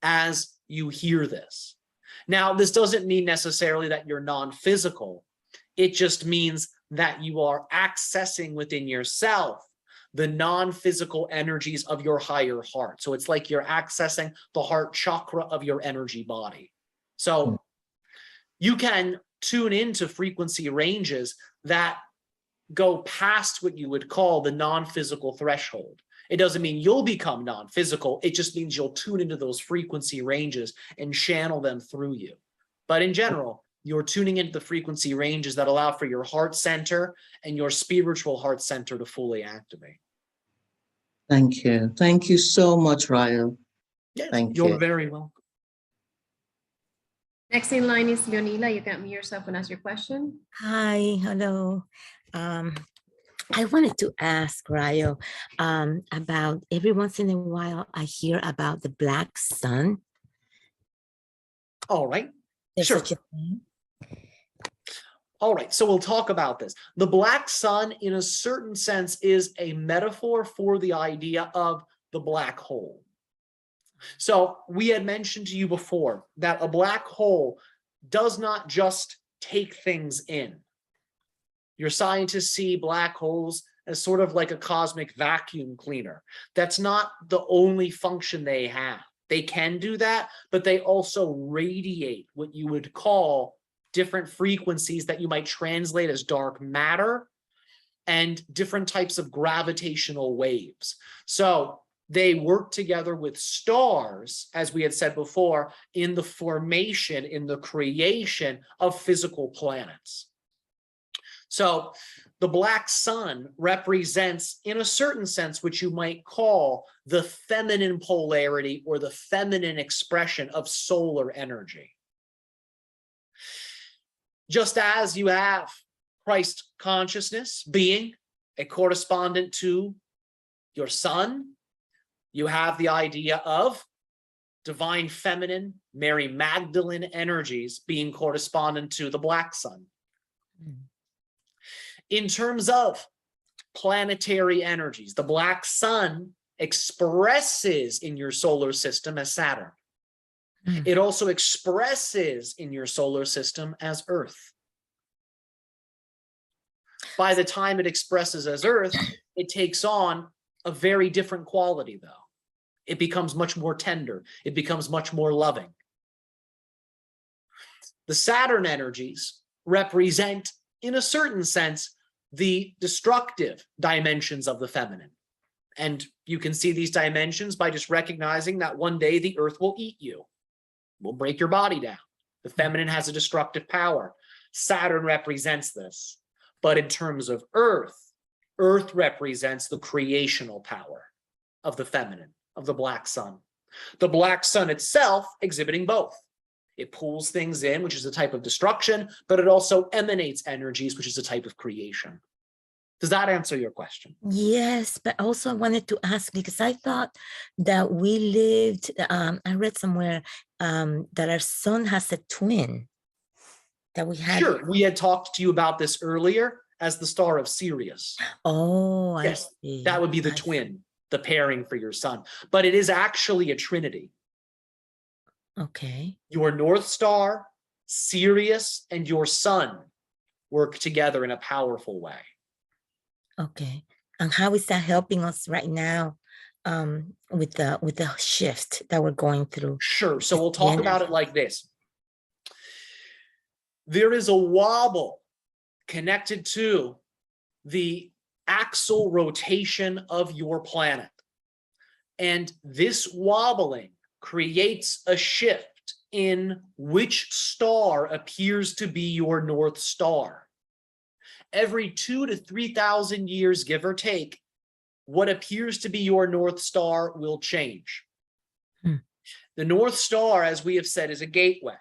as you hear this. Now, this doesn't mean necessarily that you're non-physical. It just means that you are accessing within yourself the non-physical energies of your higher heart. So it's like you're accessing the heart chakra of your energy body. So you can tune into frequency ranges that go past what you would call the non-physical threshold. It doesn't mean you'll become non-physical. It just means you'll tune into those frequency ranges and channel them through you. But in general, you're tuning into the frequency ranges that allow for your heart center and your spiritual heart center to fully activate. Thank you. Thank you so much, Ryan. Yes, Thank you're you. very welcome. Next in line is Leonila. You can unmute yourself and ask your question. Hi, hello. I wanted to ask Ryo about every once in a while I hear about the black sun. All right. There's Sure. such a thing. All right, so we'll talk about this. The black sun, in a certain sense, is a metaphor for the idea of the black hole. So we had mentioned to you before that a black hole does not just take things in. Your scientists see black holes as sort of like a cosmic vacuum cleaner. That's not the only function they have. They can do that, but they also radiate what you would call different frequencies that you might translate as dark matter and different types of gravitational waves. So they work together with stars, as we had said before, in the formation, in the creation of physical planets. So the black sun represents, in a certain sense, what you might call the feminine polarity or the feminine expression of solar energy. Just as you have Christ consciousness being a correspondent to your sun, you have the idea of divine feminine, Mary Magdalene energies being correspondent to the black sun. In terms of planetary energies, the black sun expresses in your solar system as Saturn. It also expresses in your solar system as Earth. By the time it expresses as Earth, it takes on a very different quality, though. It becomes much more tender. It becomes much more loving. The Saturn energies represent, in a certain sense, the destructive dimensions of the feminine. And you can see these dimensions by just recognizing that one day the Earth will eat you. Will break your body down. The feminine has a destructive power. Saturn represents this. But in terms of Earth, Earth represents the creational power of the feminine, of the black sun. The black sun itself exhibiting both. It pulls things in, which is a type of destruction, but it also emanates energies, which is a type of creation. Does that answer your question? Yes, but also I wanted to ask because I thought that we lived, I read somewhere that our sun has a twin that we had. Sure, we had talked to you about this earlier as the star of Sirius. Oh, I Yes, see. that would be the I see. twin, the pairing for your sun. But it is actually a trinity. Okay. Your North Star, Sirius, and your sun work together in a powerful way. Okay. And how is that helping us right now with the shift that we're going through? Sure, so we'll talk Yeah. about it like this. There is a wobble connected to the axial rotation of your planet. And this wobbling creates a shift in which star appears to be your North Star. Every 2,000 to 3,000 years, give or take, what appears to be your North Star will change. The North Star, as we have said, is a gateway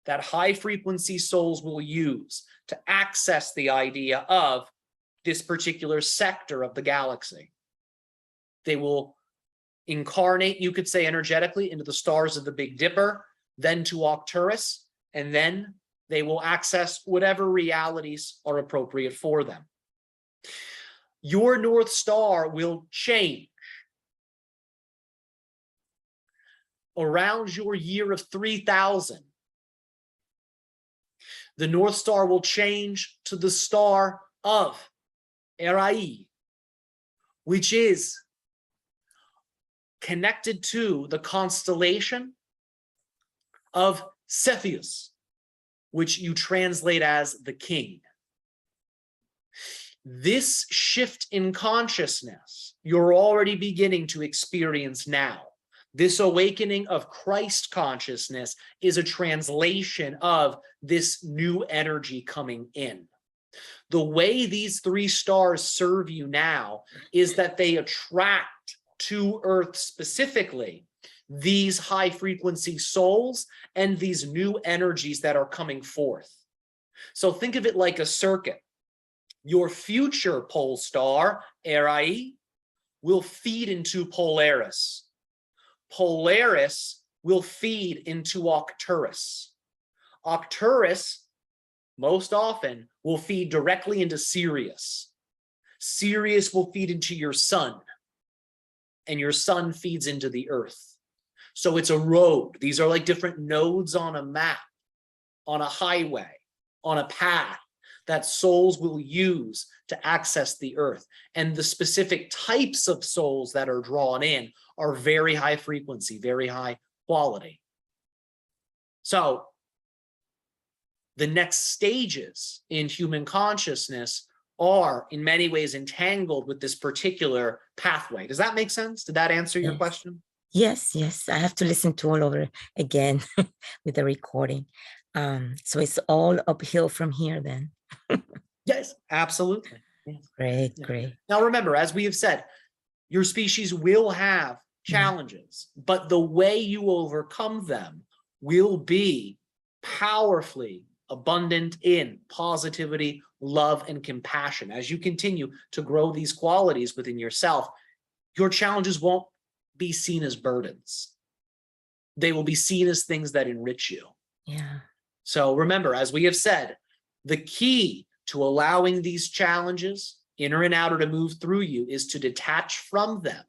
that high frequency souls will use to access the idea of this particular sector of the galaxy. They will incarnate, you could say energetically, into the stars of the Big Dipper, then to Arcturus, and then they will access whatever realities are appropriate for them. your North Star will change around your year of 3000. The North Star will change to the star of Erai, which is connected to the constellation of Cepheus, which you translate as the king. This shift in consciousness you're already beginning to experience now. This awakening of Christ consciousness is a translation of this new energy coming in. The way these three stars serve you now is that they attract to Earth specifically these high frequency souls and these new energies that are coming forth. So think of it like a circuit. Your future pole star, Erai, will feed into Polaris. Polaris will feed into Arcturus. Arcturus, most often, will feed directly into Sirius. Sirius will feed into your sun, and your sun feeds into the earth. So it's a road. These are like different nodes on a map, on a highway, on a path that souls will use to access the earth. And the specific types of souls that are drawn in are very high frequency, very high quality. So the next stages in human consciousness are in many ways entangled with this particular pathway. Does that make sense? Did that answer your question? Yes, yes. I have to listen to all over again with the recording. So it's all uphill from here then. Yes, absolutely. Great, Yeah. great. Now remember, as we have said, your species will have challenges, but the way you overcome them will be powerfully abundant in positivity, love, and compassion. As you continue to grow these qualities within yourself, your challenges won't be seen as burdens. They will be seen as things that enrich you. Yeah. So remember, as we have said, the key to allowing these challenges, inner and outer, to move through you is to detach from them,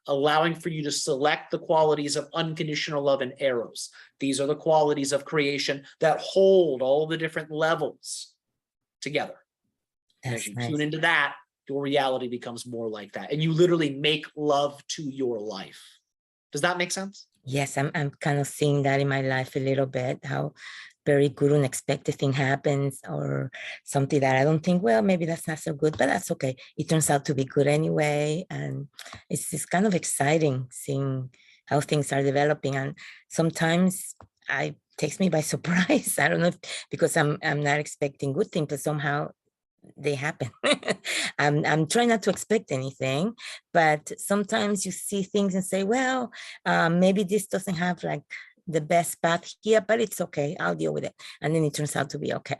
allowing for you to select the qualities of unconditional love and eros. These are the qualities of creation that hold all the different levels together. And as you tune into that, your reality becomes more like that. And you literally make love to your life. Does that make sense? Yes, I'm kind of seeing that in my life a little bit, how very good unexpected thing happens or something that I don't think, well, maybe that's not so good, but that's okay. It turns out to be good anyway. And it's kind of exciting seeing how things are developing. And sometimes it takes me by surprise. I don't know if because I'm not expecting good things, but somehow they happen. I'm trying not to expect anything, but sometimes you see things and say, well, maybe this doesn't have like the best path here, but it's okay. I'll deal with it. And then it turns out to be okay.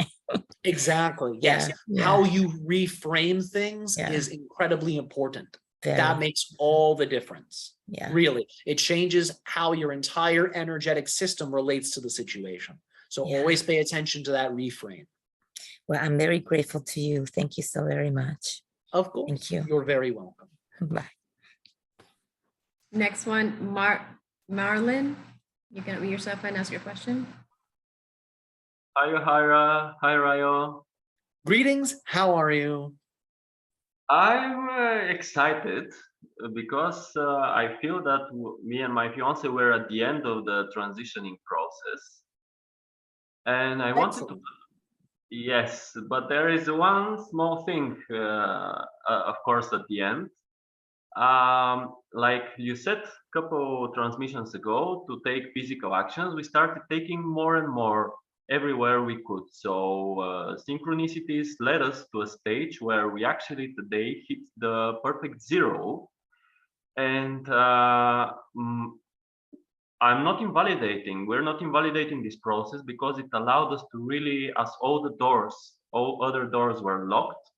Exactly. Yes. Yeah. How you reframe things is incredibly important. That makes all the difference. Yeah. Really. It changes how your entire energetic system relates to the situation. So always pay attention to that reframe. Well, I'm very grateful to you. Thank you so very much. Of course. Thank you. You're very welcome. Bye. Next one, Marlon. You can unmute yourself and ask your question. Hi, Hira. Hi, Rayo. Greetings. How are you? I'm excited because I feel that me and my fiance were at the end of the transitioning process. And I wanted to, yes, but there is one small thing, of course, at the end. Like you said a couple transmissions ago, to take physical actions, we started taking more and more everywhere we could. So synchronicities led us to a stage where we actually today hit the perfect zero. And I'm not invalidating, we're not invalidating this process because it allowed us to really, as all other doors were locked,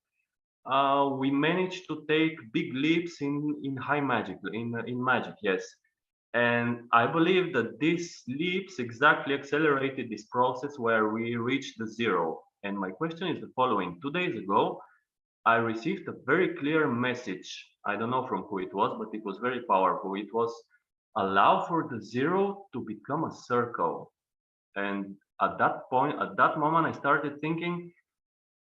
we managed to take big leaps in high magic, in magic, yes. And I believe that these leaps exactly accelerated this process where we reached the zero. And my question is the following. 2 days ago, I received a very clear message. I don't know from who it was, but it was very powerful. It was allow for the zero to become a circle. And at that point, at that moment, I started thinking,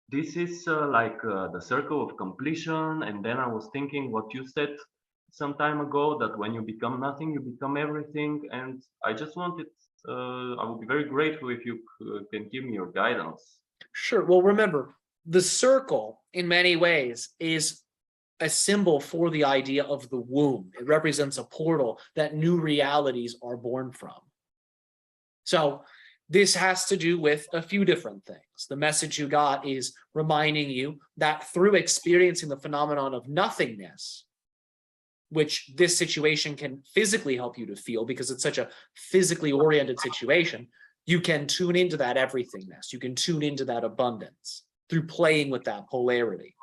this is the circle of completion. And then I was thinking what you said some time ago, that when you become nothing, you become everything. And I just wanted, I would be very grateful if you can give me your guidance. Sure. Well, remember, the circle in many ways is a symbol for the idea of the womb. It represents a portal that new realities are born from. So this has to do with a few different things. The message you got is reminding you that through experiencing the phenomenon of nothingness, which this situation can physically help you to feel because it's such a physically oriented situation, you can tune into that everythingness. You can tune into that abundance through playing with that polarity.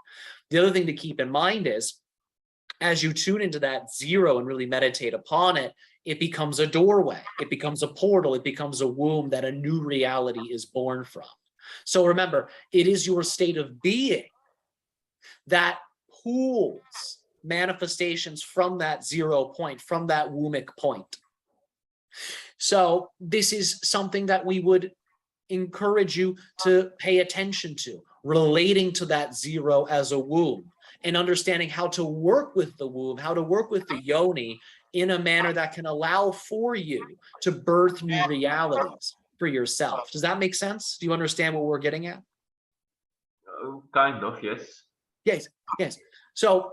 The other thing to keep in mind is, as you tune into that zero and really meditate upon it, it becomes a doorway, it becomes a portal, it becomes a womb that a new reality is born from. So remember, it is your state of being that pulls manifestations from that 0 point, from that wombic point. So this is something that we would encourage you to pay attention to, relating to that zero as a womb and understanding how to work with the womb, how to work with the yoni in a manner that can allow for you to birth new realities for yourself. Does that make sense? Do you understand what we're getting at? Kind of, yes. Yes, yes. So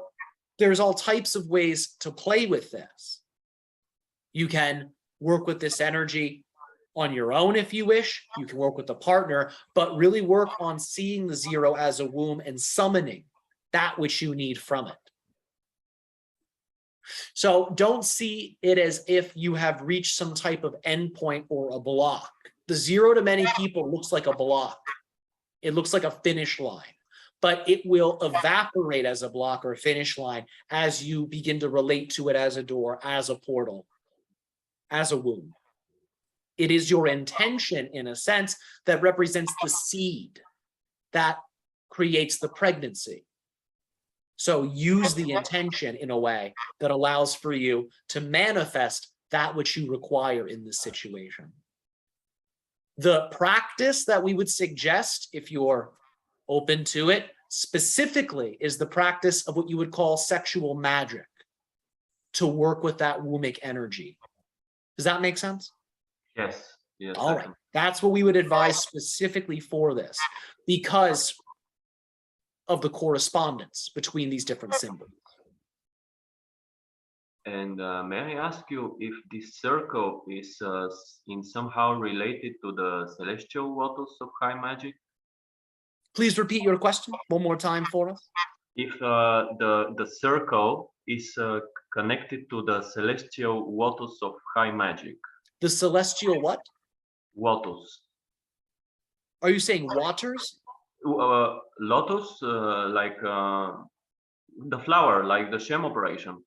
there's all types of ways to play with this. You can work with this energy on your own if you wish. You can work with a partner, but really work on seeing the zero as a womb and summoning that which you need from it. So don't see it as if you have reached some type of endpoint or a block. The zero to many people looks like a block. It looks like a finish line, but it will evaporate as a block or a finish line as you begin to relate to it as a door, as a portal, as a womb. It is your intention, in a sense, that represents the seed that creates the pregnancy. So use the intention in a way that allows for you to manifest that which you require in this situation. The practice that we would suggest, if you're open to it, specifically is the practice of what you would call sexual magic to work with that wombic energy. Does that make sense? Yes. Yes. All right. That's what we would advise specifically for this, because of the correspondence between these different symbols. And may I ask you if this circle is in somehow related to the celestial waters of high magic? Please repeat your question one more time for us. If the circle is connected to the celestial waters of high magic. The celestial what? Waters. Are you saying waters? Lotus, like the flower, like the Shem operation.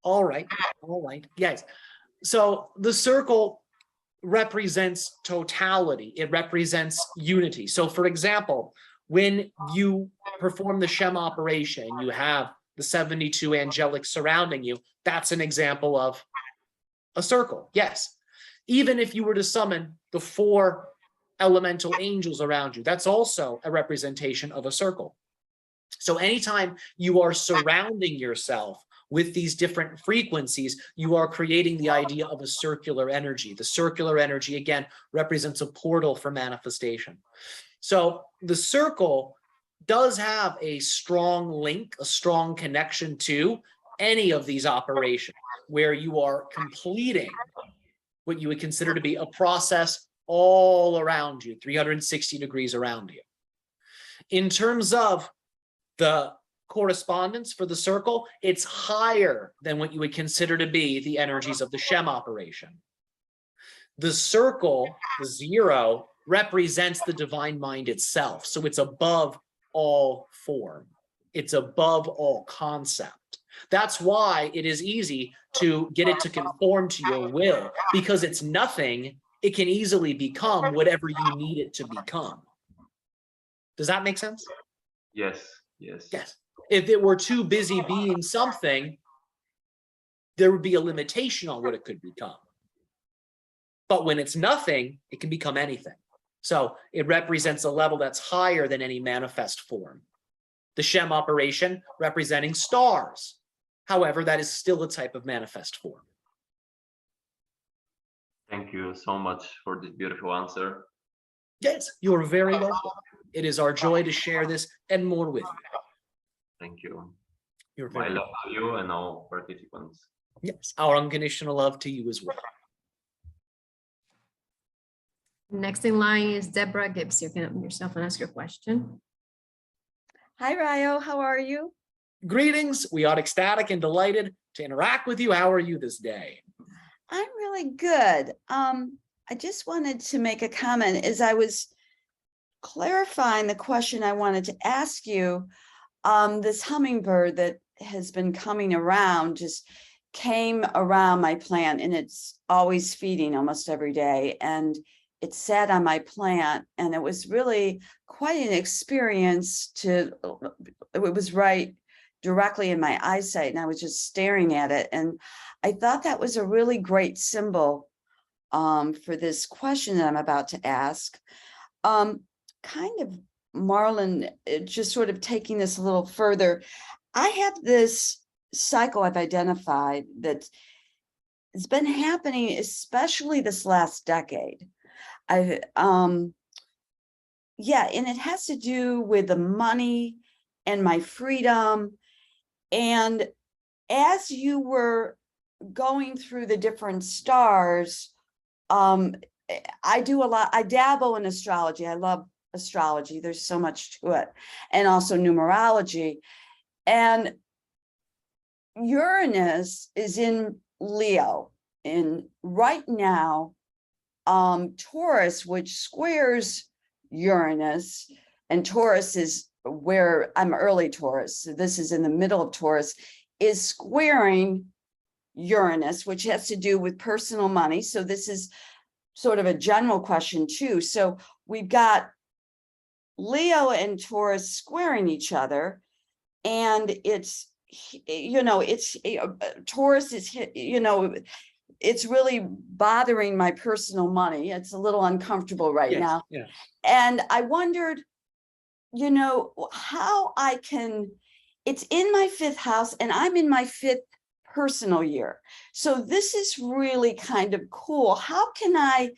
All right. All right. Yes. So the circle represents totality. It represents unity. So for example, when you perform the Shem operation, you have the 72 angelic surrounding you. That's an example of a circle. Yes. Even if you were to summon the 4 elemental angels around you, that's also a representation of a circle. So anytime you are surrounding yourself with these different frequencies, you are creating the idea of a circular energy. The circular energy, again, represents a portal for manifestation. So the circle does have a strong link, a strong connection to any of these operations where you are completing what you would consider to be a process all around you, 360 degrees around you. In terms of the correspondence for the circle, it's higher than what you would consider to be the energies of the Shem operation. The circle, the 0, represents the divine mind itself. So it's above all form. It's above all concept. That's why it is easy to get it to conform to your will, because it's nothing. It can easily become whatever you need it to become. Does that make sense? Yes. Yes. Yes. If it were too busy being something, there would be a limitation on what it could become. But when it's nothing, it can become anything. So it represents a level that's higher than any manifest form. The Shem operation representing stars. However, that is still a type of manifest form. Thank you so much for this beautiful answer. Yes, you're very welcome. It is our joy to share this and more with you. Thank you. You're My very love welcome. to you and all participants. Yes, our unconditional love to you as well. Next in line is Deborah Gibbs. You can open yourself and ask your question. Hi, Ryo. How are you? Greetings. We are ecstatic and delighted to interact with you. How are you this day? I'm really good. I just wanted to make a comment as I was clarifying the question I wanted to ask you. This hummingbird that has been coming around just came around my plant, and it's always feeding almost every day. And it sat on my plant, and it was really quite an experience it was right directly in my eyesight, and I was just staring at it. And I thought that was a really great symbol for this question that I'm about to ask. Kind of, Marlon, just sort of taking this a little further, I have this cycle I've identified that has been happening, especially this last decade. Yeah, and it has to do with the money and my freedom. And as you were going through the different stars, I dabble in astrology. I love astrology. There's so much to it, and also numerology. And Uranus is in Leo, and right now, Taurus, which squares Uranus, and Taurus is where I'm early Taurus, so this is in the middle of Taurus, is squaring Uranus, which has to do with personal money. So this is sort of a general question too. So we've got Leo and Taurus squaring each other, and it's, Taurus is, it's really bothering my personal money. It's a little uncomfortable right now. Yeah. And I wondered, how I can, it's in my 5th house, and I'm in my 5th personal year. So this is really kind of cool. How can I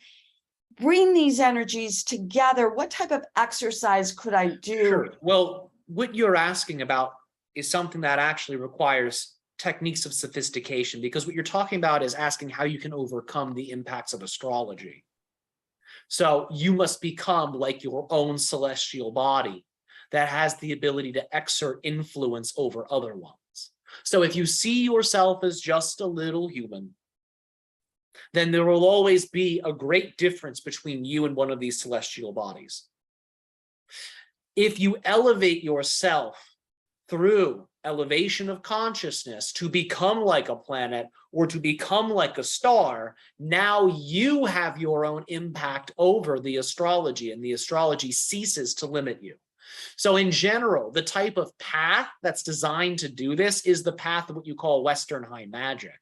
bring these energies together? What type of exercise could I do? Sure. Well, what you're asking about is something that actually requires techniques of sophistication, because what you're talking about is asking how you can overcome the impacts of astrology. So you must become like your own celestial body that has the ability to exert influence over other ones. So if you see yourself as just a little human, then there will always be a great difference between you and one of these celestial bodies. If you elevate yourself through elevation of consciousness to become like a planet or to become like a star, now you have your own impact over the astrology, and the astrology ceases to limit you. So in general, the type of path that's designed to do this is the path of what you call Western high magic.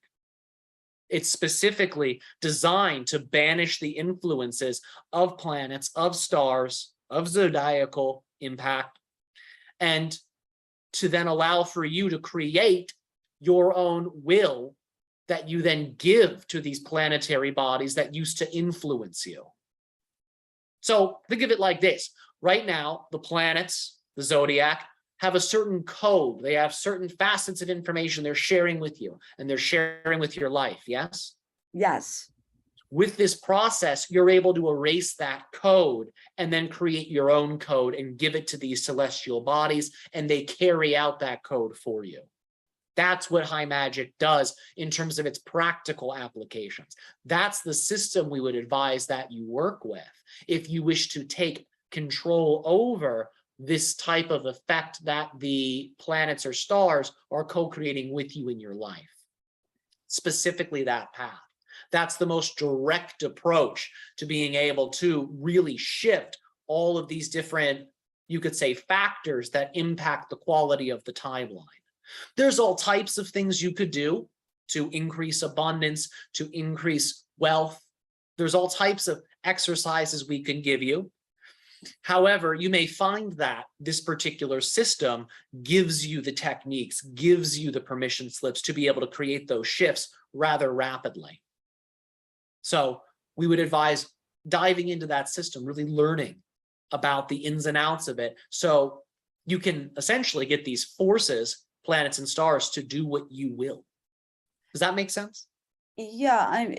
It's specifically designed to banish the influences of planets, of stars, of zodiacal impact, and to then allow for you to create your own will that you then give to these planetary bodies that used to influence you. So think of it like this. Right now, the planets, the zodiac, have a certain code. They have certain facets of information they're sharing with you, and they're sharing with your life, yes? Yes. With this process, you're able to erase that code and then create your own code and give it to these celestial bodies, and they carry out that code for you. That's what high magic does in terms of its practical applications. That's the system we would advise that you work with if you wish to take control over this type of effect that the planets or stars are co-creating with you in your life. Specifically that path. That's the most direct approach to being able to really shift all of these different you could say, factors that impact the quality of the timeline. There's all types of things you could do to increase abundance, to increase wealth. There's all types of exercises we can give you. However, you may find that this particular system gives you the techniques, gives you the permission slips to be able to create those shifts rather rapidly. So we would advise diving into that system, really learning about the ins and outs of it, so you can essentially get these forces, planets and stars, to do what you will. Does that make sense? Yeah,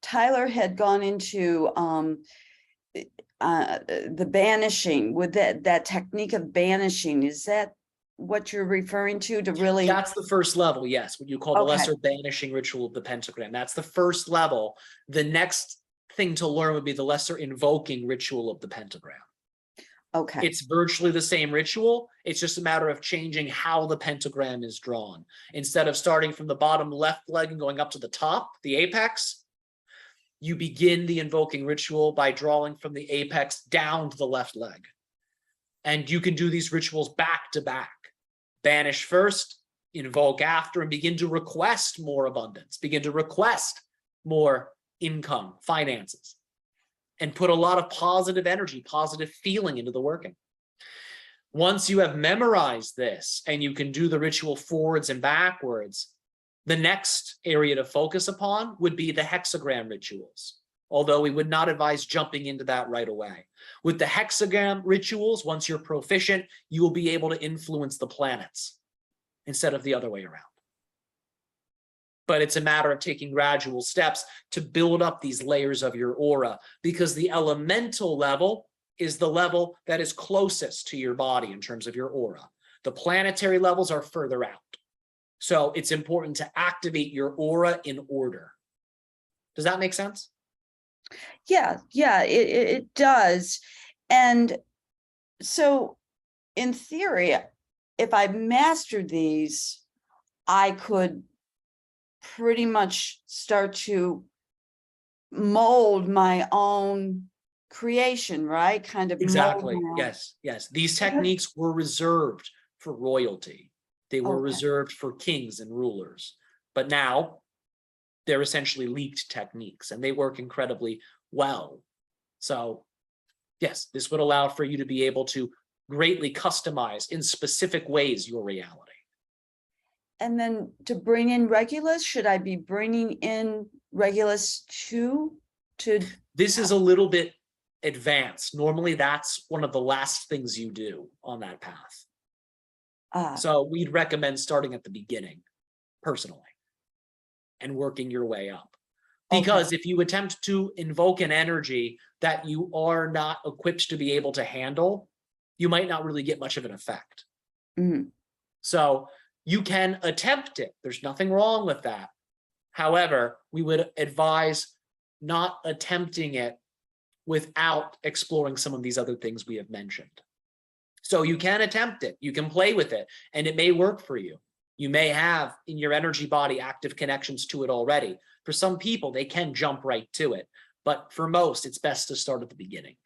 Tyler had gone into the banishing, with that technique of banishing. Is that what you're referring to really? That's the first level, yes, what you call the lesser banishing ritual of the pentagram. That's the first level. The next thing to learn would be the lesser invoking ritual of the pentagram. Okay. It's virtually the same ritual. It's just a matter of changing how the pentagram is drawn. Instead of starting from the bottom left leg and going up to the top, the apex, you begin the invoking ritual by drawing from the apex down to the left leg. And you can do these rituals back to back. Banish first, invoke after, and begin to request more abundance, begin to request more income, finances, and put a lot of positive energy, positive feeling into the working. Once you have memorized this and you can do the ritual forwards and backwards, the next area to focus upon would be the hexagram rituals, although we would not advise jumping into that right away. With the hexagram rituals, once you're proficient, you will be able to influence the planets instead of the other way around. But it's a matter of taking gradual steps to build up these layers of your aura, because the elemental level is the level that is closest to your body in terms of your aura. The planetary levels are further out. So it's important to activate your aura in order. Does that make sense? Yeah, it does. And so in theory, if I mastered these, I could pretty much start to mold my own creation, right? Kind of. Exactly. Yes. These techniques were reserved for royalty. They were reserved for kings and rulers. But now they're essentially leaked techniques, and they work incredibly well. So yes, this would allow for you to be able to greatly customize in specific ways your reality. And then to bring in Regulus, should I be bringing in Regulus too? This is a little bit advanced. Normally, that's one of the last things you do on that path. So we'd recommend starting at the beginning, personally, and working your way up. Because if you attempt to invoke an energy that you are not equipped to be able to handle, you might not really get much of an effect. Mm-hmm. So you can attempt it. There's nothing wrong with that. However, we would advise not attempting it without exploring some of these other things we have mentioned. So you can attempt it, you can play with it, and it may work for you. You may have in your energy body active connections to it already. For some people, they can jump right to it. But for most, it's best to start at the beginning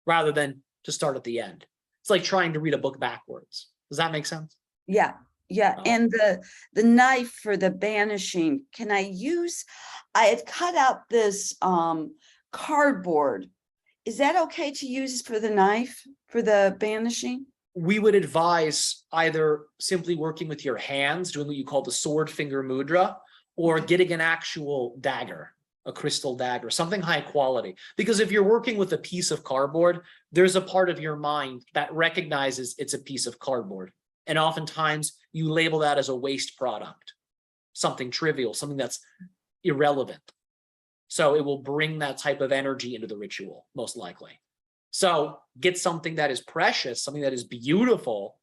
rather than to start at the end. It's like trying to read a book backwards. Does that make sense? Yeah. And the knife for the banishing, can I use, I had cut out this cardboard. Is that okay to use for the knife for the banishing? We would advise either simply working with your hands, doing what you call the sword finger mudra, or getting an actual dagger, a crystal dagger, something high quality. Because if you're working with a piece of cardboard, there's a part of your mind that recognizes it's a piece of cardboard. And oftentimes you label that as a waste product, something trivial, something that's irrelevant. So it will bring that type of energy into the ritual, most likely. So get something that is precious, something that is beautiful,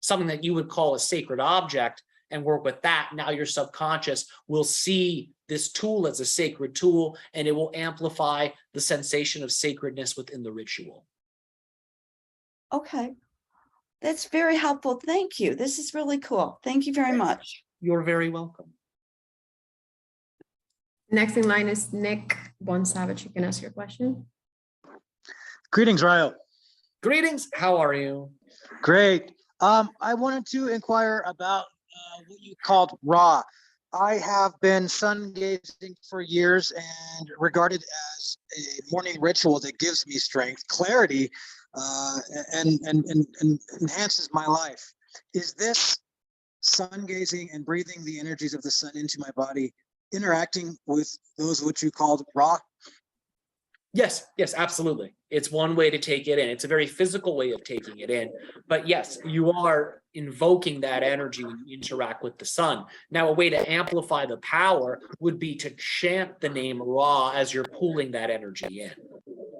something that you would call a sacred object, and work with that. Now your subconscious will see this tool as a sacred tool, and it will amplify the sensation of sacredness within the ritual. Okay. That's very helpful. Thank you. This is really cool. Thank you very much. You're very welcome. Next in line is Nick Bonsavage. You can ask your question. Greetings, Ryo. Greetings. How are you? Great. I wanted to inquire about what you called Ra. I have been sun gazing for years and regarded as a morning ritual that gives me strength, clarity, and enhances my life. Is this sun gazing and breathing the energies of the sun into my body interacting with those what you called Ra? Yes, yes, absolutely. It's one way to take it in. It's a very physical way of taking it in. But yes, you are invoking that energy when you interact with the sun. Now, a way to amplify the power would be to chant the name Ra as you're pulling that energy in.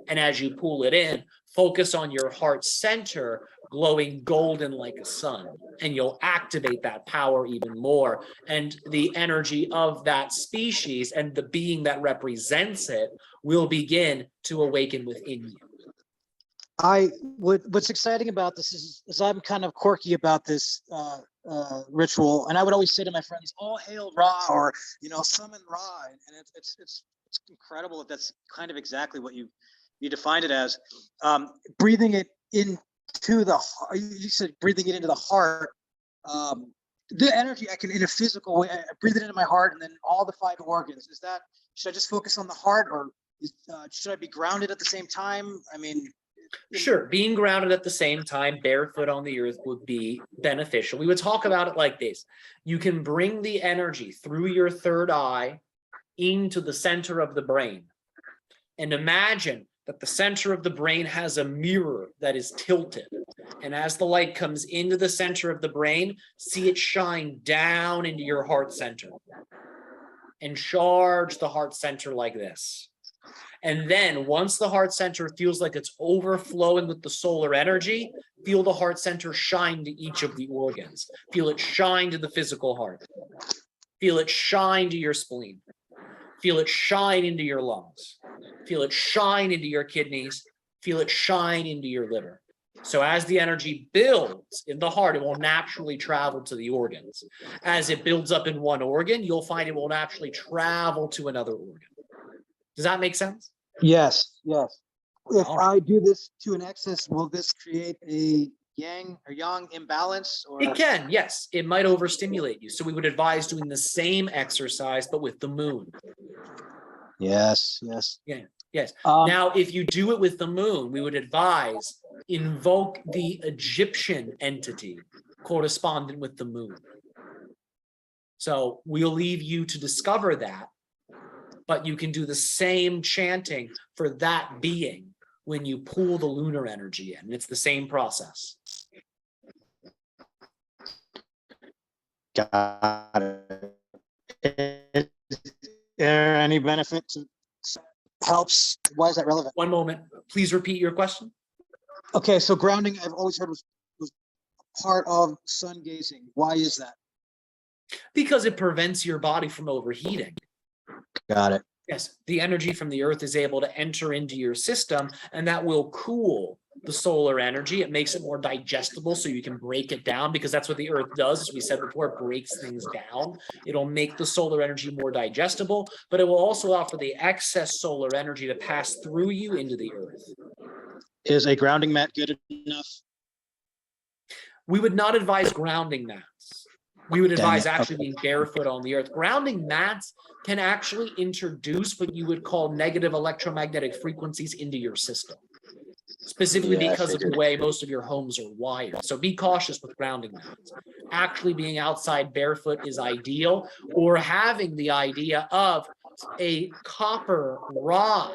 And as you pull it in, focus on your heart center glowing golden like a sun, and you'll activate that power even more. And the energy of that species and the being that represents it will begin to awaken within you. What's exciting about this is I'm kind of quirky about this ritual, and I would always say to my friends, "All hail Ra," or summon Ra, and it's incredible that that's kind of exactly what you defined it as. Breathing it into the, you said breathing it into the heart. The energy I can, in a physical way, I breathe it into my heart, and then all the 5 organs. Should I just focus on the heart, or should I be grounded at the same time? I mean, sure, being grounded at the same time, barefoot on the earth, would be beneficial. We would talk about it like this. You can bring the energy through your third eye into the center of the brain, and imagine that the center of the brain has a mirror that is tilted. And as the light comes into the center of the brain, see it shine down into your heart center and charge the heart center like this. And then once the heart center feels like it's overflowing with the solar energy, feel the heart center shine to each of the organs. Feel it shine to the physical heart. Feel it shine to your spleen. Feel it shine into your lungs. Feel it shine into your kidneys. Feel it shine into your liver. So as the energy builds in the heart, it will naturally travel to the organs. As it builds up in one organ, you'll find it will naturally travel to another organ. Does that make sense? yes. If All right. I do this to an excess, will this create a yang or yang imbalance? Or It can, yes. It might overstimulate you. So we would advise doing the same exercise, but with the moon. yes. Yes. Um, Now, if you do it with the moon, we would advise invoke the Egyptian entity correspondent with the moon. So we'll leave you to discover that, but you can do the same chanting for that being when you pull the lunar energy in. It's the same process. got it. Is there any benefit to helps? Why is that relevant? One moment. Please repeat your question. Okay, so grounding, I've always heard was part of sun gazing. Why is that? Because it prevents your body from overheating. Got it. Yes, the energy from the earth is able to enter into your system, and that will cool the solar energy. It makes it more digestible so you can break it down, because that's what the earth does. As we said before, it breaks things down. It'll make the solar energy more digestible, but it will also allow for the excess solar energy to pass through you into the earth. Is a grounding mat good enough? We would not advise grounding mats. We would advise it. actually being barefoot on the earth. Grounding mats can actually introduce what you would call negative electromagnetic frequencies into your system, specifically Yeah, I because of the figured. way most of your homes are wired. So be cautious with grounding mats. Actually being outside barefoot is ideal, or having the idea of a copper rod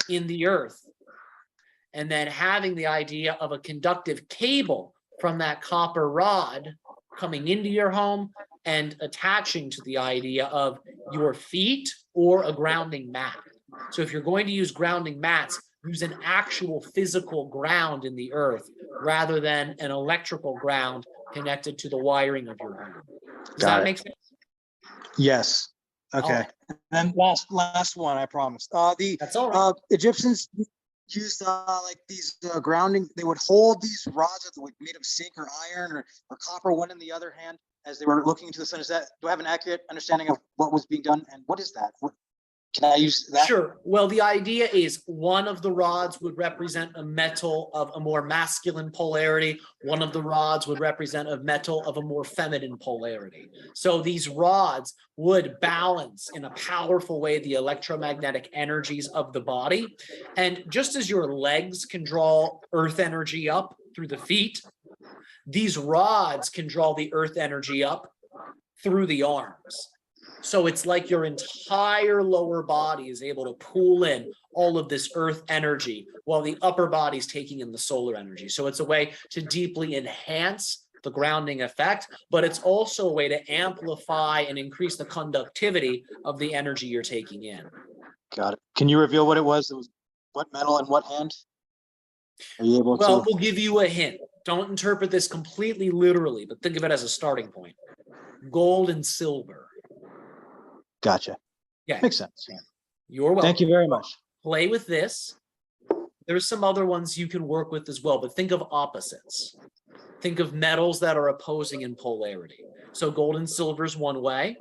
in the earth, and then having the idea of a conductive cable from that copper rod coming into your home and attaching to the idea of your feet or a grounding mat. So if you're going to use grounding mats, use an actual physical ground in the earth rather than an electrical ground connected to the wiring of your home. Does that make sense? Yes. Okay. right. And then last one, I promise. That's all right. Egyptians used like these grounding. They would hold these rods that were made of zinc or iron or copper, one in the other hand, as they were looking into the sun. Do I have an accurate understanding of what was being done, and what is that? Can I use that? Sure. Well, the idea is one of the rods would represent a metal of a more masculine polarity. One of the rods would represent a metal of a more feminine polarity. So these rods would balance in a powerful way the electromagnetic energies of the body. And just as your legs can draw earth energy up through the feet, these rods can draw the earth energy up through the arms. So it's like your entire lower body is able to pull in all of this earth energy while the upper body is taking in the solar energy. So it's a way to deeply enhance the grounding effect, but it's also a way to amplify and increase the conductivity of the energy you're taking in. Got it. Can you reveal what it was? It was what metal in what hand? Are you able Well, to? we'll give you a hint. Don't interpret this completely literally, but think of it as a starting point. Gold and silver. Gotcha. Yeah. Makes sense. You're welcome. Thank you very much. Play with this. There's some other ones you can work with as well, but think of opposites. Think of metals that are opposing in polarity. So gold and silver is one way.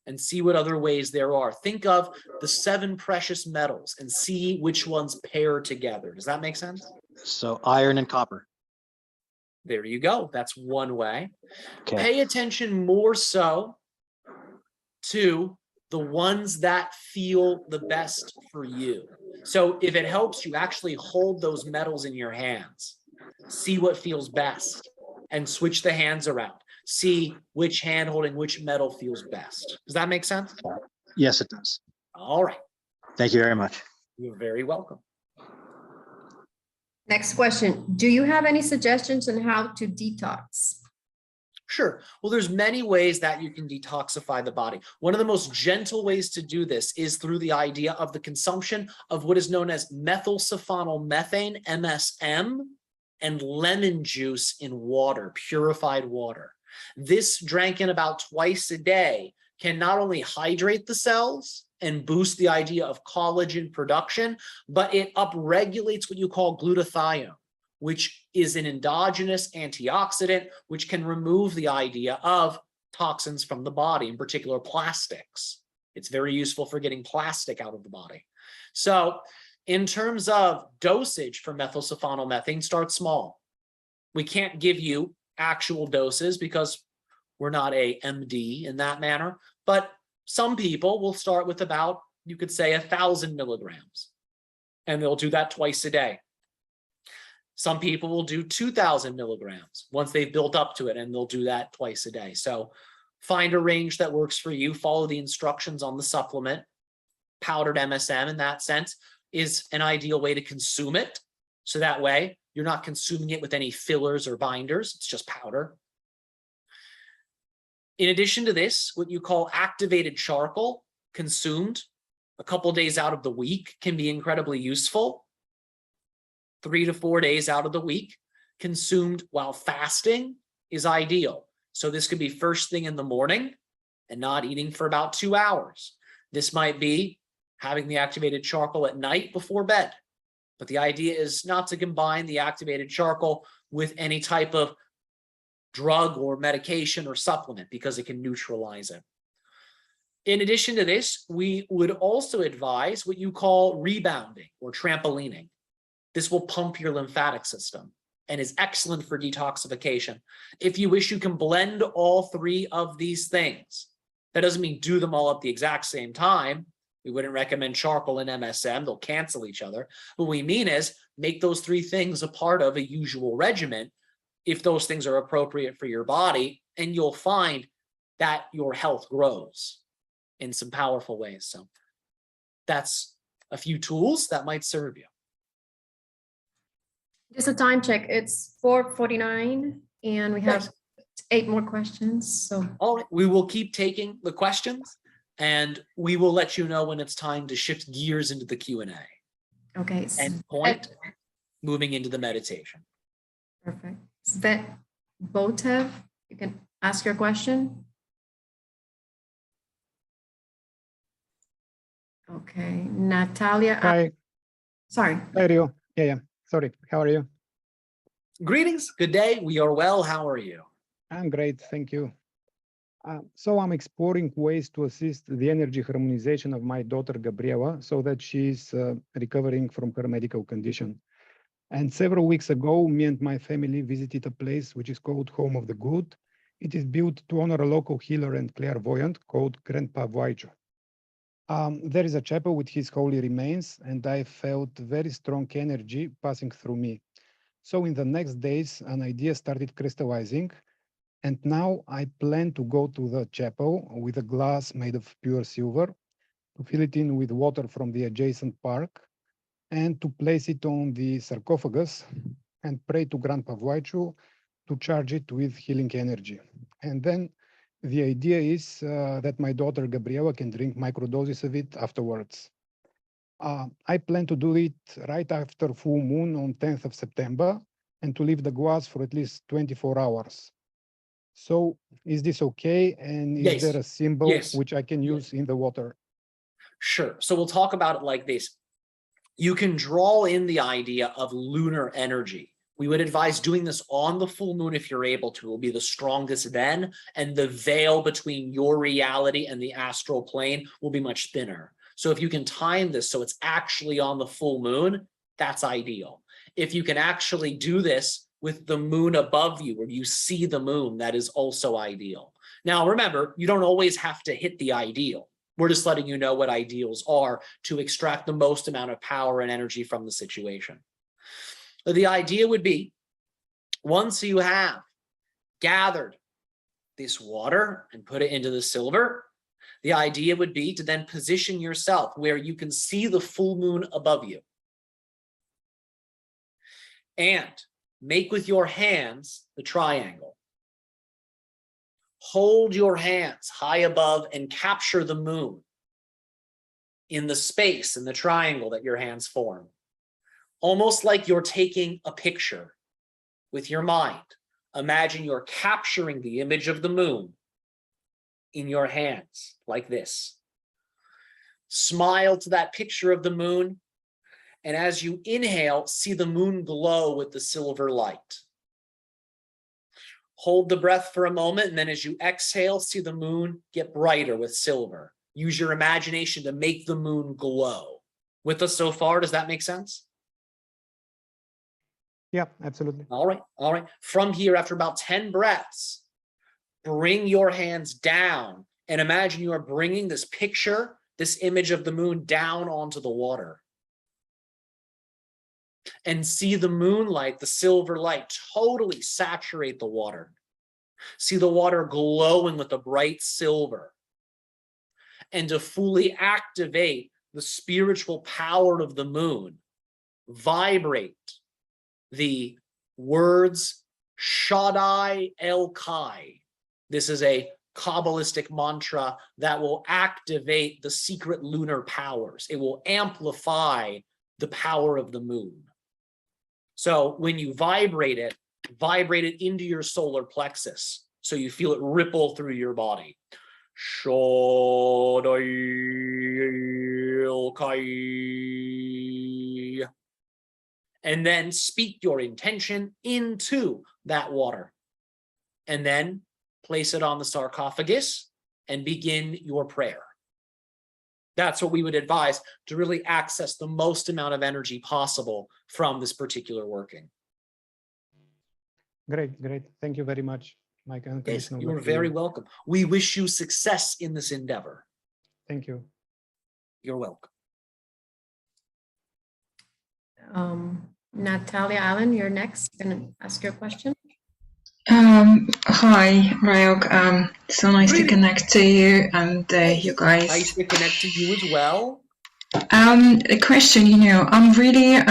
And see what other ways there are. Think of the 7 precious metals and see which ones pair together. Does that make sense? So iron and copper. There you go. That's one way. Okay. Pay attention more so to the ones that feel the best for you. So if it helps you actually hold those metals in your hands, see what feels best and switch the hands around. See which hand holding which metal feels best. Does that make sense? Yes, it does. All right. Thank you very much. You're very welcome. Next question. Do you have any suggestions on how to detox? Sure. Well, there's many ways that you can detoxify the body. One of the most gentle ways to do this is through the idea of the consumption of what is known as methylsulfonylmethane, MSM, and lemon juice in water, purified water. This drank in about twice a day can not only hydrate the cells and boost the idea of collagen production, but it upregulates what you call glutathione, which is an endogenous antioxidant, which can remove the idea of toxins from the body, in particular plastics. It's very useful for getting plastic out of the body. So in terms of dosage for methylsulfonylmethane, start small. We can't give you actual doses because we're not a MD in that manner, but some people will start with about, you could say, 1,000 milligrams, and they'll do that twice a day. Some people will do 2,000 milligrams once they've built up to it, and they'll do that twice a day. So find a range that works for you. Follow the instructions on the supplement. Powdered MSM in that sense is an ideal way to consume it. So that way you're not consuming it with any fillers or binders. It's just powder. In addition to this, what you call activated charcoal consumed a couple days out of the week can be incredibly useful. 3 to 4 days out of the week consumed while fasting is ideal. So this could be first thing in the morning and not eating for about 2 hours. This might be having the activated charcoal at night before bed. But the idea is not to combine the activated charcoal with any type of drug or medication or supplement because it can neutralize it. In addition to this, we would also advise what you call rebounding or trampolining. This will pump your lymphatic system and is excellent for detoxification. If you wish, you can blend all 3 of these things. That doesn't mean do them all at the exact same time. We wouldn't recommend charcoal and MSM. They'll cancel each other. What we mean is make those 3 things a part of a usual regimen if those things are appropriate for your body, and you'll find that your health grows in some powerful ways. So that's a few tools that might serve you. Just a time check. It's 4:49 and we have 8 more questions. So All right, we will keep taking the questions and we will let you know when it's time to shift gears into the Q&A. okay. End point, moving into the meditation. Perfect. Svet Botev, you can ask your question. Okay, Natalia. Hi, Sorry. how are you? Yeah. Sorry, how are you? Greetings, good day. We are well. How are you? I'm great, thank you. So I'm exploring ways to assist the energy harmonization of my daughter Gabriela so that she's recovering from her medical condition. And several weeks ago, me and my family visited a place which is called Home of the Good. It is built to honor a local healer and clairvoyant called Grandpa Vaicho. There is a chapel with his holy remains, and I felt very strong energy passing through me. So in the next days, an idea started crystallizing, and now I plan to go to the chapel with a glass made of pure silver, to fill it in with water from the adjacent park, and to place it on the sarcophagus and pray to Grandpa Vaichu to charge it with healing energy. And then the idea is that my daughter Gabriela can drink microdoses of it afterwards. I plan to do it right after full moon on 10th of September and to leave the glass for at least 24 hours. So is this okay? And is Yes. there a symbol Yes. which I can use in the water? Sure. So we'll talk about it like this. You can draw in the idea of lunar energy. We would advise doing this on the full moon if you're able to. It will be the strongest then, and the veil between your reality and the astral plane will be much thinner. So if you can time this so it's actually on the full moon, that's ideal. If you can actually do this with the moon above you, where you see the moon, that is also ideal. Now, remember, you don't always have to hit the ideal. We're just letting you know what ideals are to extract the most amount of power and energy from the situation. The idea would be, once you have gathered this water and put it into the silver, the idea would be to then position yourself where you can see the full moon above you. And make with your hands the triangle. Hold your hands high above and capture the moon in the space in the triangle that your hands form. Almost like you're taking a picture with your mind. Imagine you're capturing the image of the moon in your hands like this. Smile to that picture of the moon, and as you inhale, see the moon glow with the silver light. Hold the breath for a moment, and then as you exhale, see the moon get brighter with silver. Use your imagination to make the moon glow. With us so far, does that make sense? Yeah, absolutely. All right, all right. From here, after about 10 breaths, bring your hands down and imagine you are bringing this picture, this image of the moon down onto the water. And see the moonlight, the silver light, totally saturate the water. See the water glowing with a bright silver. And to fully activate the spiritual power of the moon, vibrate the words Shaddai El Kai. This is a Kabbalistic mantra that will activate the secret lunar powers. It will amplify the power of the moon. So when you vibrate it into your solar plexus, so you feel it ripple through your body. Shaddai El Kai. And then speak your intention into that water. And then place it on the sarcophagus and begin your prayer. That's what we would advise to really access the most amount of energy possible from this particular working. Great, great. Thank you very much, Mike. Yes, you are very welcome. We wish you success in this endeavor. Thank you. You're welcome. Natalia Allen, you're next. Gonna ask your question. Hi, Ryok. So nice to connect to you and you guys. Nice to connect to you as well. A question, I'm really,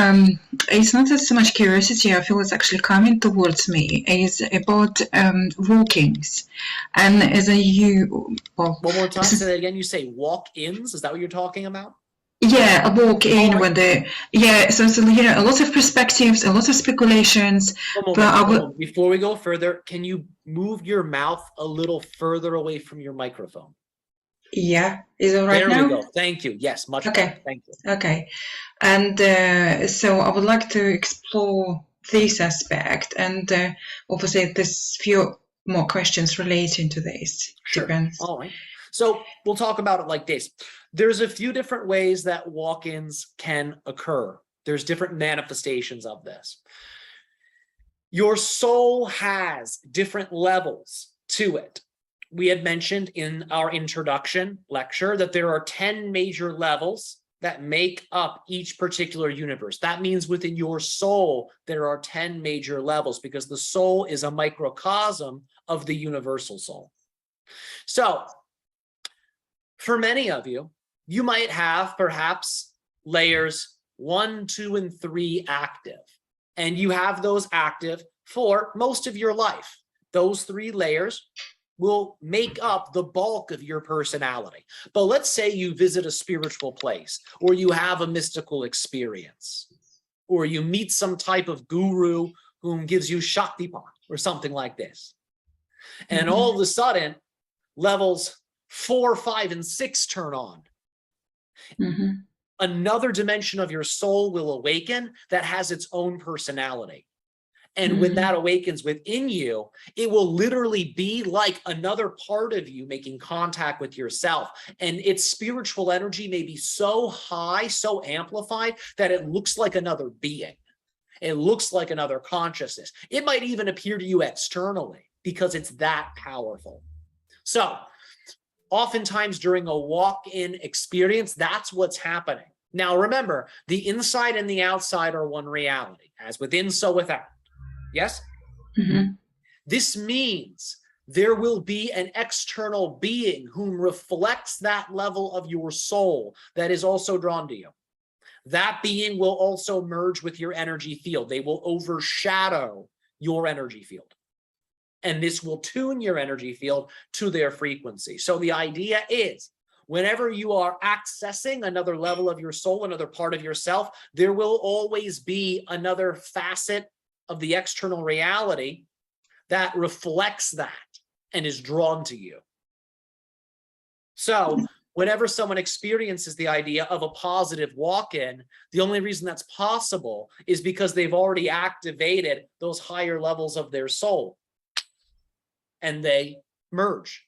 it's not so much curiosity, I feel it's actually coming towards me, is about walk-ins. And as one more time, say that again. You say walk-ins, is that what you're talking about? Yeah, a walk-in when so a lot of perspectives, a lot of speculations. Before we go further, can you move your mouth a little further away from your microphone? Yeah, is it right now? There we go. Thank you. Yes, much better. Thank you. Okay, and so I would like to explore this aspect, and obviously this few more questions relating to this. Sure. Depends. All right. So we'll talk about it like this. There's a few different ways that walk-ins can occur. There's different manifestations of this. Your soul has different levels to it. We had mentioned in our introduction lecture that there are 10 major levels that make up each particular universe. That means within your soul, there are 10 major levels because the soul is a microcosm of the universal soul. So for many of you, you might have perhaps layers 1, 2, and 3 active, and you have those active for most of your life. Those 3 layers will make up the bulk of your personality. But let's say you visit a spiritual place, or you have a mystical experience, or you meet some type of guru whom gives you Shaktipat or something like this. And all of a sudden, levels 4, 5, and 6 turn on. Another dimension of your soul will awaken that has its own personality. And when that awakens within you, it will literally be like another part of you making contact with yourself. And its spiritual energy may be so high, so amplified, that it looks like another being. It looks like another consciousness. It might even appear to you externally because it's that powerful. So oftentimes during a walk-in experience, that's what's happening. Now remember, the inside and the outside are one reality, as within, so without. Yes? This means there will be an external being whom reflects that level of your soul that is also drawn to you. That being will also merge with your energy field. They will overshadow your energy field. And this will tune your energy field to their frequency. So the idea is, whenever you are accessing another level of your soul, another part of yourself, there will always be another facet of the external reality that reflects that and is drawn to you. So whenever someone experiences the idea of a positive walk-in, the only reason that's possible is because they've already activated those higher levels of their soul and they merge.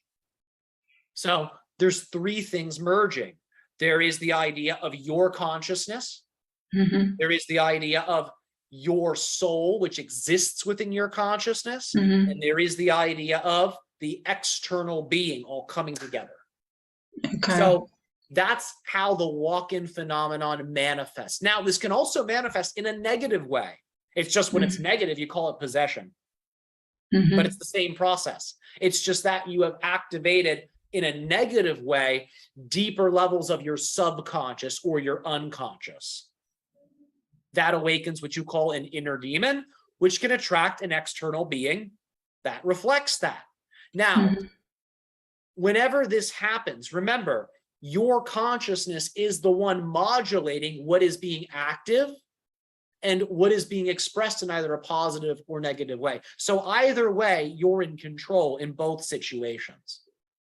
So there's 3 things merging. There is the idea of your consciousness. There is the idea of your soul, which exists within your consciousness. And there is the idea of the external being all coming together. So that's how the walk-in phenomenon manifests. Now, this can also manifest in a negative way. It's just when it's negative, you call it possession. But it's the same process. It's just that you have activated in a negative way deeper levels of your subconscious or your unconscious. That awakens what you call an inner demon, which can attract an external being that reflects that. Now, whenever this happens, remember, your consciousness is the one modulating what is being active and what is being expressed in either a positive or negative way. So either way, you're in control in both situations.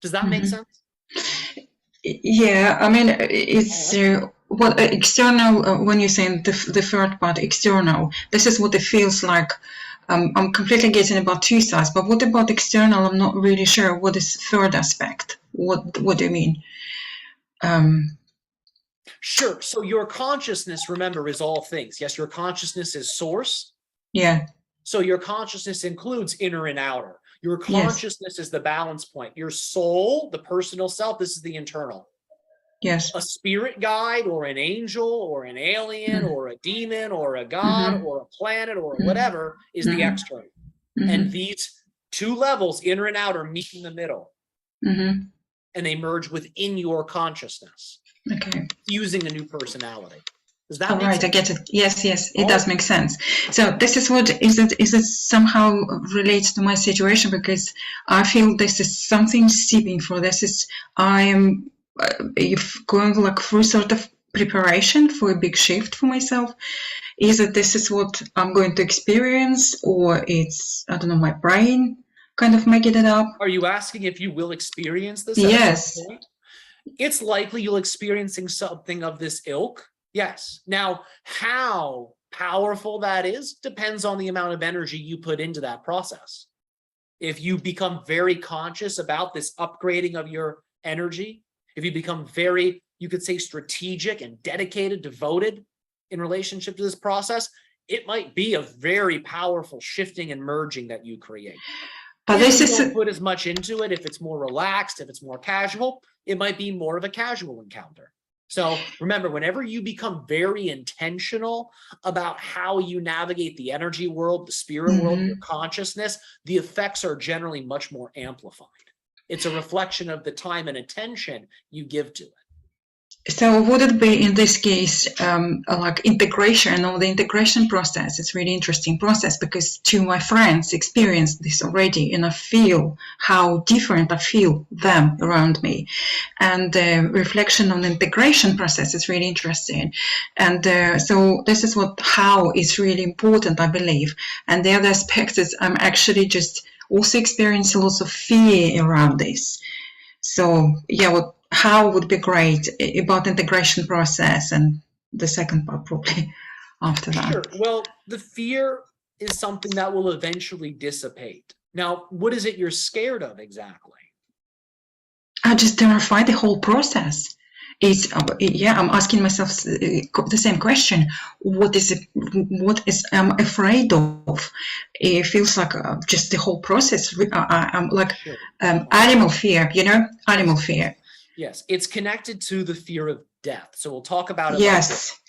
Does that make sense? Yeah, I mean, it's what external, when you're saying the third part, external, this is what it feels like. I'm completely getting about 2 sides, but what about external? I'm not really sure. What is third aspect? What do you mean? Sure. So your consciousness, remember, is all things. Yes, your consciousness is source. Yeah. So your consciousness includes inner and outer. Your consciousness is the balance point. Your soul, the personal self, this is the internal. Yes. A spirit guide or an angel or an alien or a demon or a god or a planet or whatever is the external. And these 2 levels, inner and outer, meet in the middle. And they merge within your consciousness. Okay. Fusing a new personality. Does that All make right, sense? I get it. Yes, it does make sense. So this is what is it somehow relates to my situation, because I feel this is something seeping through. I am going like through sort of preparation for a big shift for myself. Is it this is what I'm going to experience, or it's, I don't know, my brain kind of making it up? Are you asking if you will experience this? Yes. It's likely you'll experiencing something of this ilk. Yes. Now, how powerful that is depends on the amount of energy you put into that process. If you become very conscious about this upgrading of your energy, if you become very, you could say, strategic and dedicated, devoted in relationship to this process, it might be a very powerful shifting and merging that you create. But If this you is don't put as much into it, if it's more relaxed, if it's more casual, it might be more of a casual encounter. So remember, whenever you become very intentional about how you navigate the energy world, the spirit world, your consciousness, the effects are generally much more amplified. It's a reflection of the time and attention you give to it. So would it be in this case like integration or the integration process? It's really interesting process because two of my friends experienced this already, and I feel how different I feel them around me. And the reflection on the integration process is really interesting. And so this is how is really important, I believe. And the other aspect is I'm actually just also experiencing lots of fear around this. So yeah, how would be great about integration process, and the second part probably after that. Sure. Well, the fear is something that will eventually dissipate. Now, what is it you're scared of exactly? I just terrify the whole process. It's I'm asking myself the same question. What is I'm afraid of? It feels like just the whole process. I'm like Sure. animal fear, animal fear. Yes, it's connected to the fear of death. So we'll talk about it. Yes. Like this.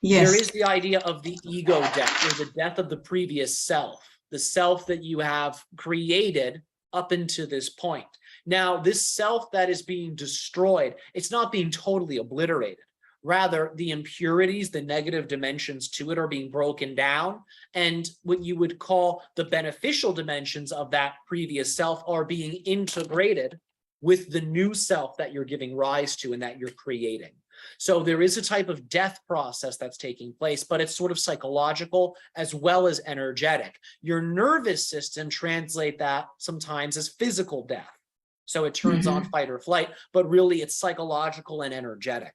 Yes. There is the idea of the ego death, or the death of the previous self, the self that you have created up until this point. Now, this self that is being destroyed, it's not being totally obliterated. Rather, the impurities, the negative dimensions to it are being broken down. And what you would call the beneficial dimensions of that previous self are being integrated with the new self that you're giving rise to and that you're creating. So there is a type of death process that's taking place, but it's sort of psychological as well as energetic. Your nervous system translate that sometimes as physical death. So it turns on fight or flight, but really it's psychological and energetic.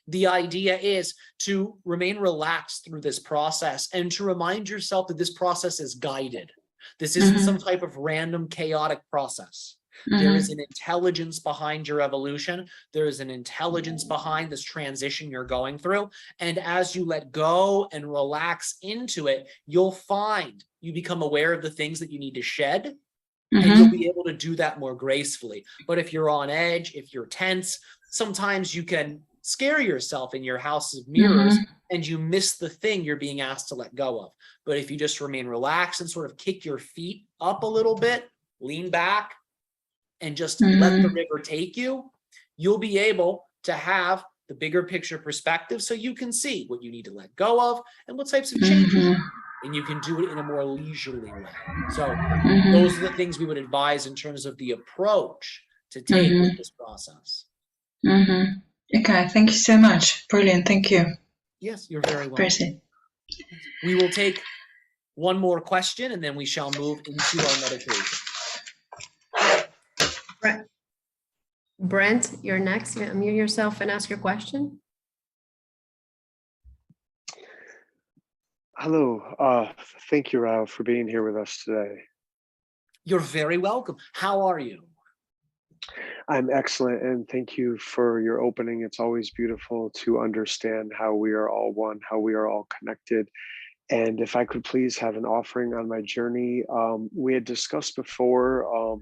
The idea is to remain relaxed through this process and to remind yourself that this process is guided. This isn't some type of random chaotic process. There is an intelligence behind your evolution. There is an intelligence behind this transition you're going through. And as you let go and relax into it, you'll find you become aware of the things that you need to shed, and you'll be able to do that more gracefully. But if you're on edge, if you're tense, sometimes you can scare yourself in your house of mirrors and you miss the thing you're being asked to let go of. But if you just remain relaxed and sort of kick your feet up a little bit, lean back, and just let the river take you, you'll be able to have the bigger picture perspective so you can see what you need to let go of and what types of changes. And you can do it in a more leisurely way. So those are the things we would advise in terms of the approach to take with this process. Okay, thank you so much. Brilliant, thank you. Yes, you're very welcome. Appreciate. We will take one more question and then we shall move into our meditation. Brent, you're next. You unmute yourself and ask your question. Hello. Thank you, Rao, for being here with us today. You're very welcome. How are you? I'm excellent, and thank you for your opening. It's always beautiful to understand how we are all one, how we are all connected. And if I could please have an offering on my journey. We had discussed before,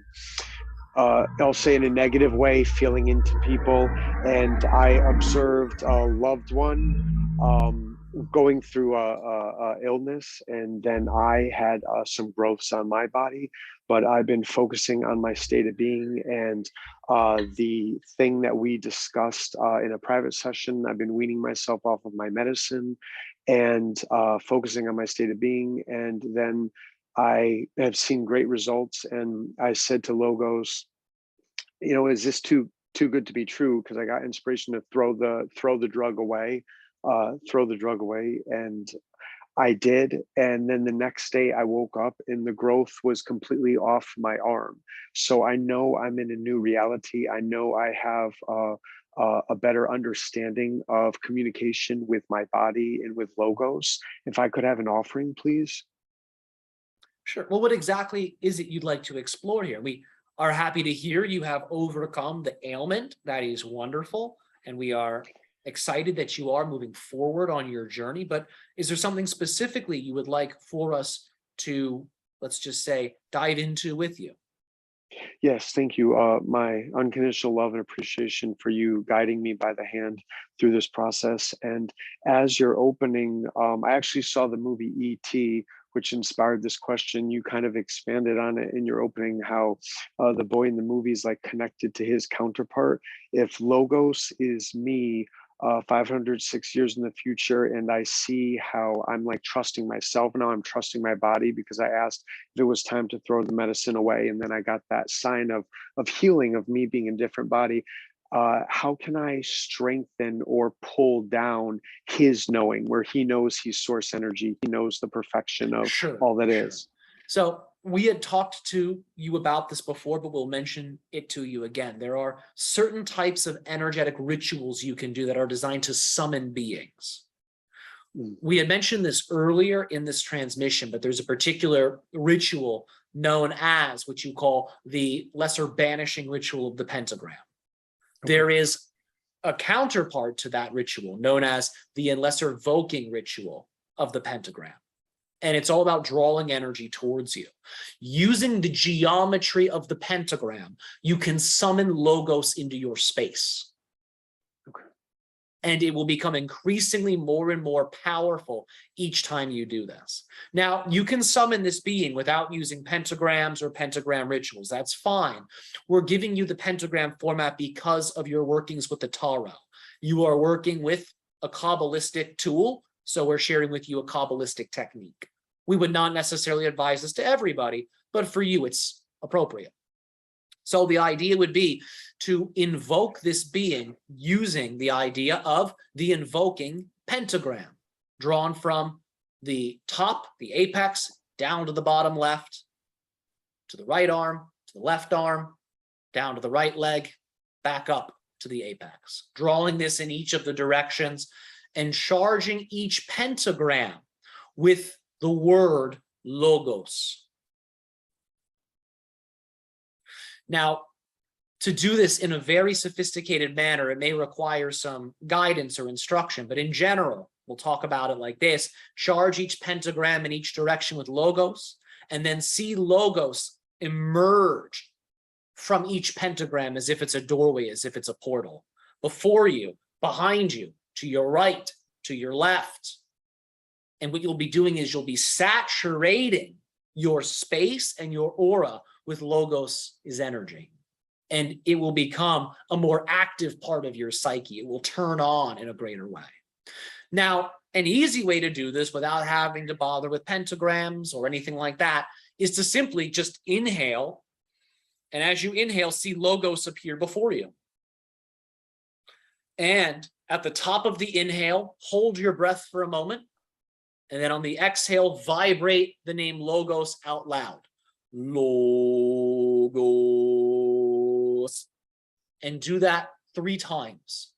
I'll say in a negative way, feeling into people. And I observed a loved one going through a illness, and then I had some growths on my body, but I've been focusing on my state of being. And the thing that we discussed in a private session, I've been weaning myself off of my medicine and focusing on my state of being. And then I have seen great results. And I said to Logos, you know, is this too good to be true? Because I got inspiration to throw the drug away, and I did. And then the next day I woke up and the growth was completely off my arm. So I know I'm in a new reality. I know I have a better understanding of communication with my body and with Logos. If I could have an offering, please. Sure. Well, what exactly is it you'd like to explore here? We are happy to hear you have overcome the ailment. That is wonderful. And we are excited that you are moving forward on your journey. But is there something specifically you would like for us to, let's just say, dive into with you? Yes, thank you. My unconditional love and appreciation for you guiding me by the hand through this process. And as you're opening, I actually saw the movie E.T., which inspired this question. You kind of expanded on it in your opening, how the boy in the movie is like connected to his counterpart. If Logos is me, 506 years in the future, and I see how I'm like trusting myself now, I'm trusting my body, because I asked if it was time to throw the medicine away, and then I got that sign of healing, of me being a different body. How can I strengthen or pull down his knowing, where he knows he's source energy, he knows the perfection of all that is? So we had talked to you about this before, but we'll mention it to you again. There are certain types of energetic rituals you can do that are designed to summon beings. We had mentioned this earlier in this transmission, but there's a particular ritual known as what you call the lesser banishing ritual of the pentagram. There is a counterpart to that ritual known as the lesser voking ritual of the pentagram. And it's all about drawing energy towards you. Using the geometry of the pentagram, you can summon Logos into your space. Okay. And it will become increasingly more and more powerful each time you do this. Now, you can summon this being without using pentagrams or pentagram rituals. That's fine. We're giving you the pentagram format because of your workings with the tarot. You are working with a Kabbalistic tool, so we're sharing with you a Kabbalistic technique. We would not necessarily advise this to everybody, but for you, it's appropriate. So the idea would be to invoke this being using the idea of the invoking pentagram, drawn from the top, the apex, down to the bottom left, to the right arm, to the left arm, down to the right leg, back up to the apex, drawing this in each of the directions and charging each pentagram with the word Logos. Now, to do this in a very sophisticated manner, it may require some guidance or instruction, but in general, we'll talk about it like this: charge each pentagram in each direction with Logos, and then see Logos emerge from each pentagram as if it's a doorway, as if it's a portal, before you, behind you, to your right, to your left. And what you'll be doing is you'll be saturating your space and your aura with Logos' energy. And it will become a more active part of your psyche. It will turn on in a greater way. Now, an easy way to do this without having to bother with pentagrams or anything like that is to simply just inhale. And as you inhale, see Logos appear before you. And at the top of the inhale, hold your breath for a moment. And then on the exhale, vibrate the name Logos out loud. Logos. And do that 3 times.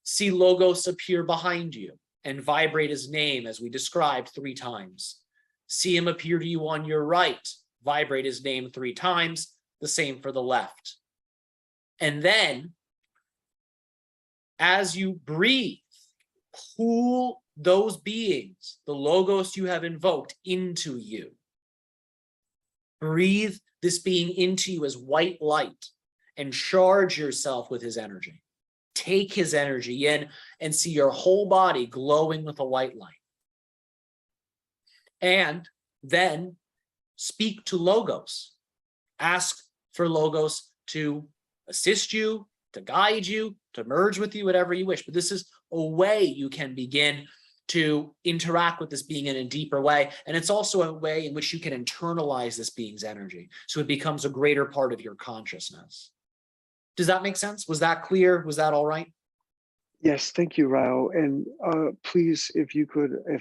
See Logos appear behind you and vibrate his name as we described 3 times. See him appear to you on your right, vibrate his name 3 times, the same for the left. And then, as you breathe, pull those beings, the Logos you have invoked, into you. Breathe this being into you as white light and charge yourself with his energy. Take his energy in and see your whole body glowing with a white light. And then speak to Logos. Ask for Logos to assist you, to guide you, to merge with you, whatever you wish. But this is a way you can begin to interact with this being in a deeper way. And it's also a way in which you can internalize this being's energy, so it becomes a greater part of your consciousness. Does that make sense? Was that clear? Was that all right? Yes, thank you, Rao. And please, if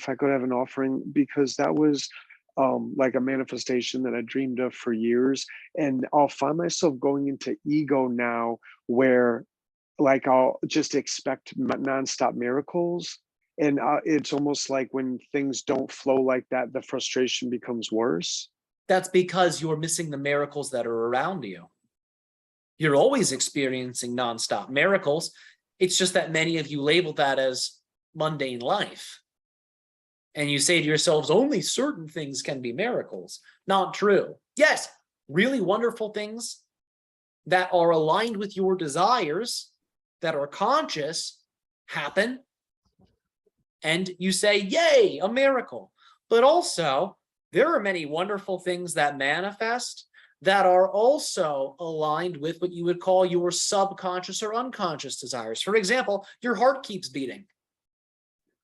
I could have an offering, because that was like a manifestation that I dreamed of for years. And I'll find myself going into ego now, where like I'll just expect nonstop miracles. And it's almost like when things don't flow like that, the frustration becomes worse. That's because you're missing the miracles that are around you. You're always experiencing nonstop miracles. It's just that many of you label that as mundane life. And you say to yourselves, only certain things can be miracles. Not true. Yes, really wonderful things that are aligned with your desires, that are conscious, happen. And you say, yay, a miracle. But also, there are many wonderful things that manifest that are also aligned with what you would call your subconscious or unconscious desires. For example, your heart keeps beating.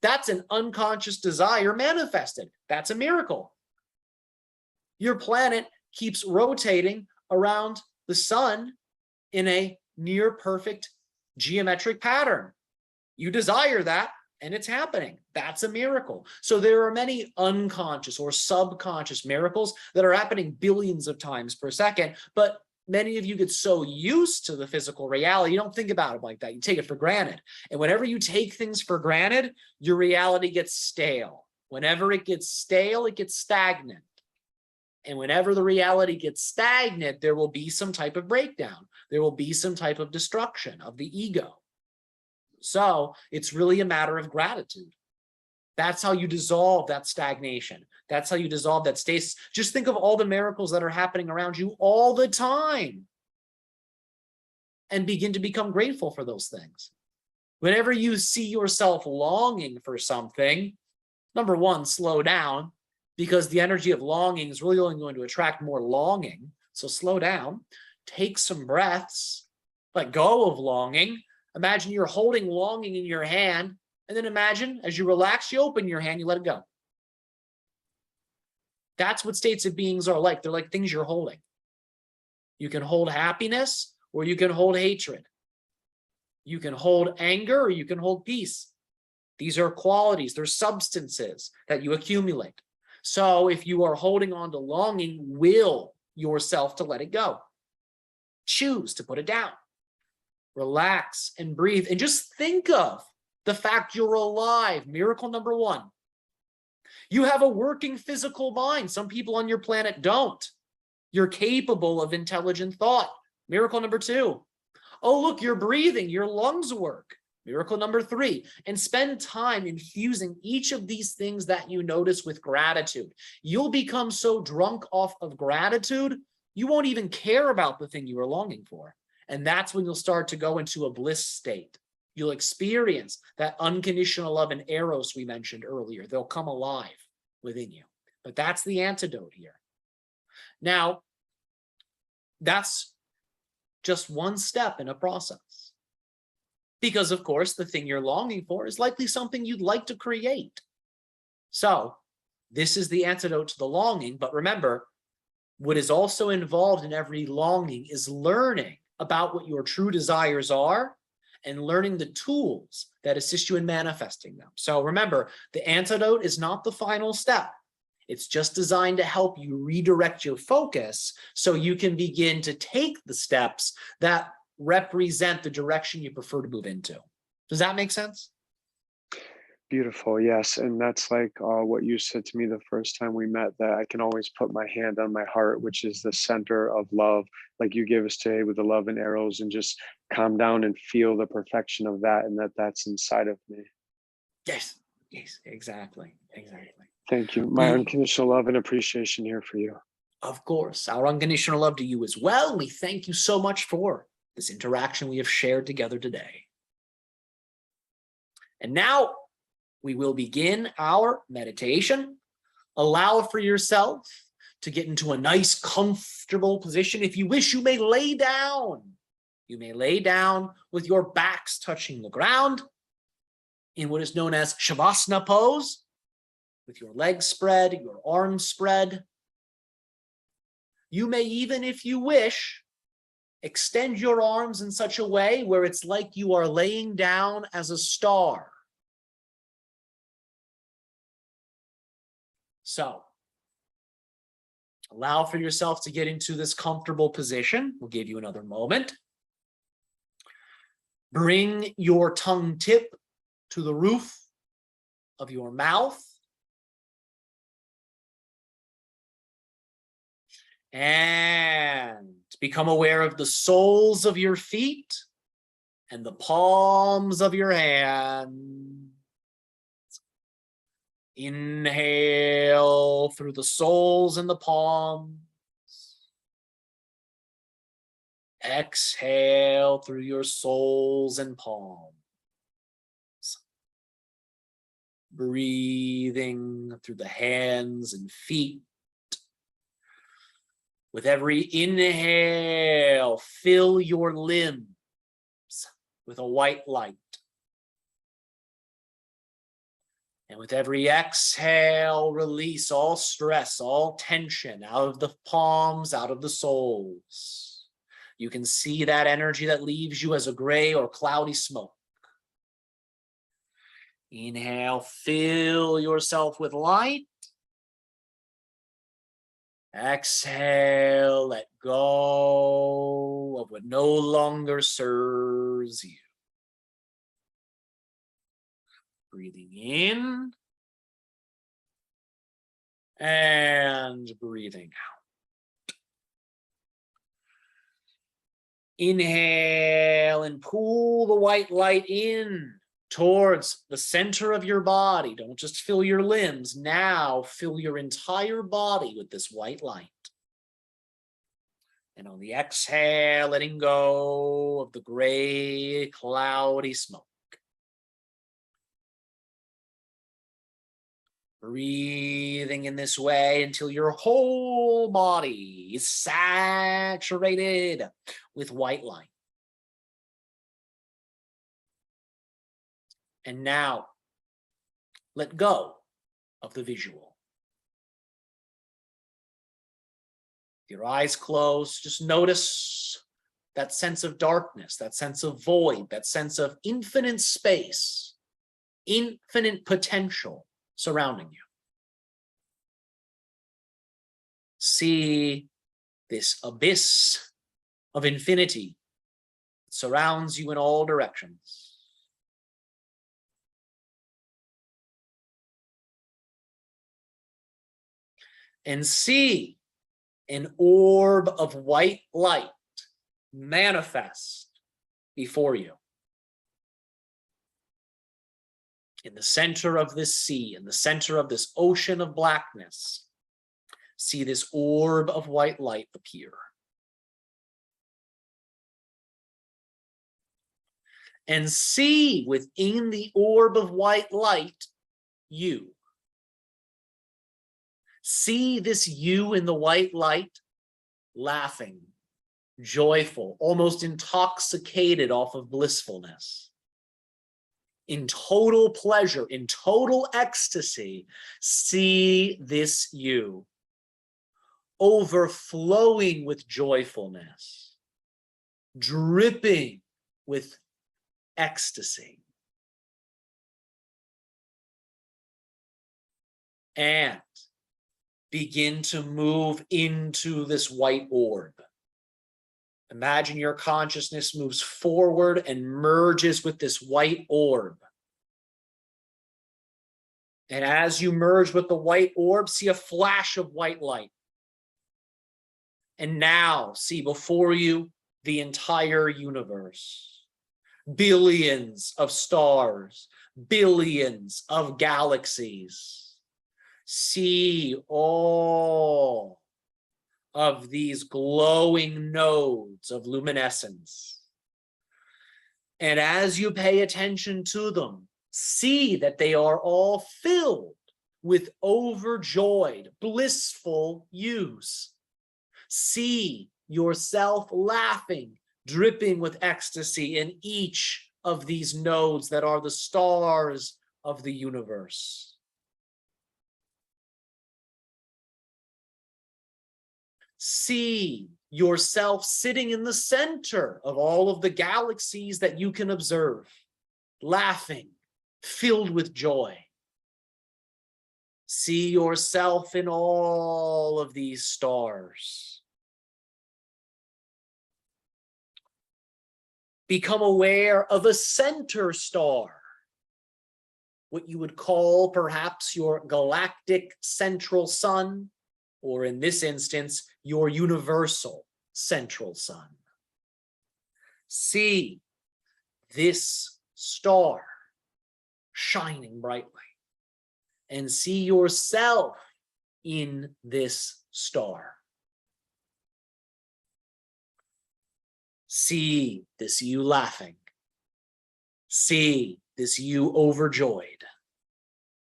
That's an unconscious desire manifested. That's a miracle. Your planet keeps rotating around the sun in a near perfect geometric pattern. You desire that, and it's happening. That's a miracle. So there are many unconscious or subconscious miracles that are happening billions of times per second, but many of you get so used to the physical reality, you don't think about it like that. You take it for granted. And whenever you take things for granted, your reality gets stale. Whenever it gets stale, it gets stagnant. And whenever the reality gets stagnant, there will be some type of breakdown. There will be some type of destruction of the ego. So it's really a matter of gratitude. That's how you dissolve that stagnation. That's how you dissolve that stasis. Just think of all the miracles that are happening around you all the time and begin to become grateful for those things. Whenever you see yourself longing for something, number one, slow down, because the energy of longing is really only going to attract more longing. So slow down, take some breaths, let go of longing. Imagine you're holding longing in your hand, and then imagine as you relax, you open your hand, you let it go. That's what states of beings are like. They're like things you're holding. You can hold happiness or you can hold hatred. You can hold anger or you can hold peace. These are qualities, they're substances that you accumulate. So if you are holding on to longing, will yourself to let it go. Choose to put it down. Relax and breathe and just think of the fact you're alive. Miracle number one. You have a working physical mind. Some people on your planet don't. You're capable of intelligent thought. Miracle number two. Oh, look, you're breathing. Your lungs work. Miracle number three. And spend time infusing each of these things that you notice with gratitude. You'll become so drunk off of gratitude, you won't even care about the thing you are longing for. And that's when you'll start to go into a bliss state. You'll experience that unconditional love and eros we mentioned earlier. They'll come alive within you. But that's the antidote here. Now, that's just one step in a process. Because, of course, the thing you're longing for is likely something you'd like to create. So, this is the antidote to the longing. But remember, what is also involved in every longing is learning about what your true desires are and learning the tools that assist you in manifesting them. So remember, the antidote is not the final step. It's just designed to help you redirect your focus so you can begin to take the steps that represent the direction you prefer to move into. Does that make sense? Beautiful. Yes. And that's like what you said to me the first time we met, that I can always put my hand on my heart, which is the center of love, like you gave us today with the love and arrows, and just calm down and feel the perfection of that, and that's inside of me. Yes. Yes, exactly. Exactly. Thank you. My unconditional love and appreciation here for you. Of course, our unconditional love to you as well. We thank you so much for this interaction we have shared together today. And now we will begin our meditation. Allow for yourself to get into a nice, comfortable position. If you wish, you may lay down. You may lay down with your backs touching the ground in what is known as Shavasana pose, with your legs spread, your arms spread. You may even, if you wish, extend your arms in such a way where it's like you are laying down as a star. So, allow for yourself to get into this comfortable position. We'll give you another moment. Bring your tongue tip to the roof of your mouth. And become aware of the soles of your feet and the palms of your hands. Inhale through the soles and the palms. Exhale through your soles and palms. Breathing through the hands and feet. With every inhale, fill your limbs with a white light. And with every exhale, release all stress, all tension out of the palms, out of the soles. You can see that energy that leaves you as a gray or cloudy smoke. Inhale, fill yourself with light. Exhale, let go of what no longer serves you. Breathing in and breathing out. Inhale and pull the white light in towards the center of your body. Don't just fill your limbs. Now fill your entire body with this white light. And on the exhale, letting go of the gray, cloudy smoke. Breathing in this way until your whole body is saturated with white light. And now, let go of the visual. Your eyes closed, just notice that sense of darkness, that sense of void, that sense of infinite space, infinite potential surrounding you. See this abyss of infinity that surrounds you in all directions. And see an orb of white light manifest before you. In the center of this sea, in the center of this ocean of blackness, see this orb of white light appear. And see within the orb of white light, you. See this you in the white light, laughing, joyful, almost intoxicated off of blissfulness. In total pleasure, in total ecstasy, see this you, overflowing with joyfulness, dripping with ecstasy. And begin to move into this white orb. Imagine your consciousness moves forward and merges with this white orb. And as you merge with the white orb, see a flash of white light. And now see before you the entire universe. Billions of stars, billions of galaxies. See all of these glowing nodes of luminescence. And as you pay attention to them, see that they are all filled with overjoyed, blissful yous. See yourself laughing, dripping with ecstasy in each of these nodes that are the stars of the universe. See yourself sitting in the center of all of the galaxies that you can observe, laughing, filled with joy. See yourself in all of these stars. Become aware of a center star what you would call perhaps your galactic central sun, or in this instance, your universal central sun. See this star shining brightly, and see yourself in this star. See this you laughing. See this you overjoyed.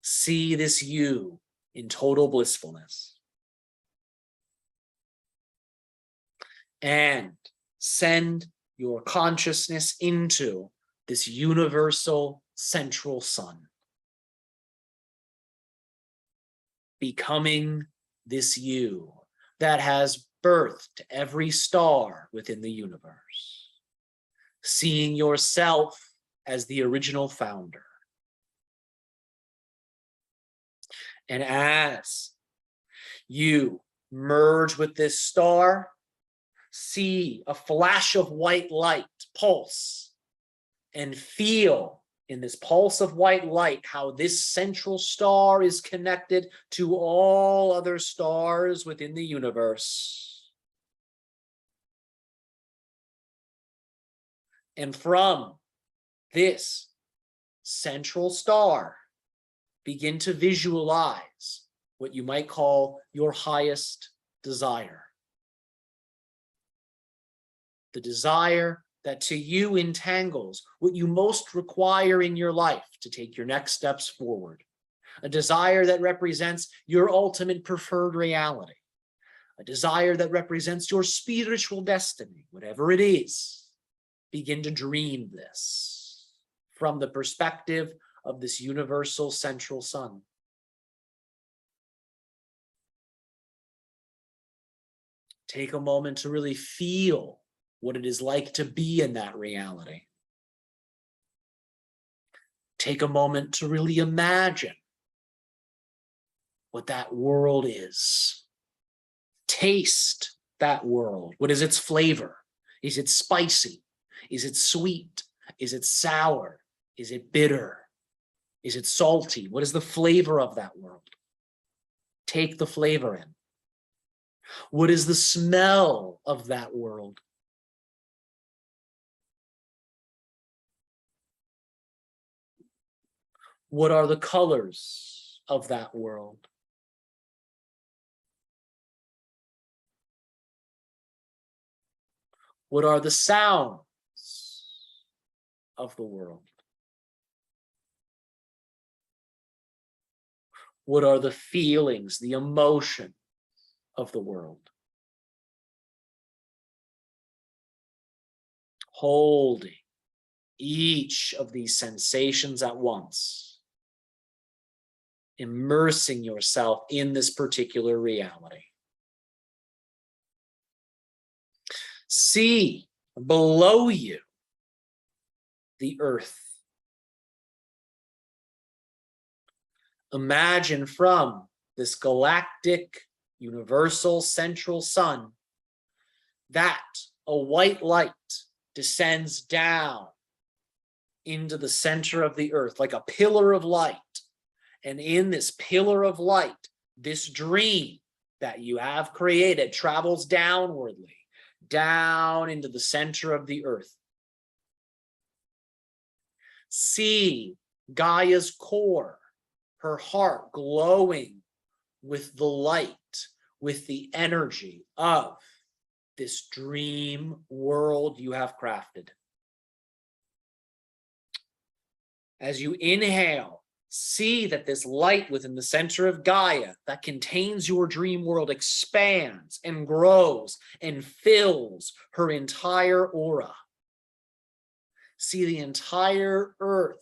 See this you in total blissfulness. And send your consciousness into this universal central sun, becoming this you that has birthed every star within the universe, seeing yourself as the original founder. And as you merge with this star, see a flash of white light pulse, and feel in this pulse of white light how this central star is connected to all other stars within the universe. And from this central star, begin to visualize what you might call your highest desire. The desire that to you entangles what you most require in your life to take your next steps forward. A desire that represents your ultimate preferred reality. A desire that represents your spiritual destiny, whatever it is. Begin to dream this from the perspective of this universal central sun. Take a moment to really feel what it is like to be in that reality. Take a moment to really imagine what that world is. Taste that world. What is its flavor? Is it spicy? Is it sweet? Is it sour? Is it bitter? Is it salty? What is the flavor of that world? Take the flavor in. What is the smell of that world? What are the colors of that world? What are the sounds of the world? What are the feelings, the emotion of the world? Holding each of these sensations at once, immersing yourself in this particular reality. See below you the earth. Imagine from this galactic, universal, central sun that a white light descends down into the center of the earth like a pillar of light. And in this pillar of light, this dream that you have created travels downwardly, down into the center of the earth. See Gaia's core, her heart glowing with the light, with the energy of this dream world you have crafted. As you inhale, see that this light within the center of Gaia that contains your dream world expands and grows and fills her entire aura. See the entire earth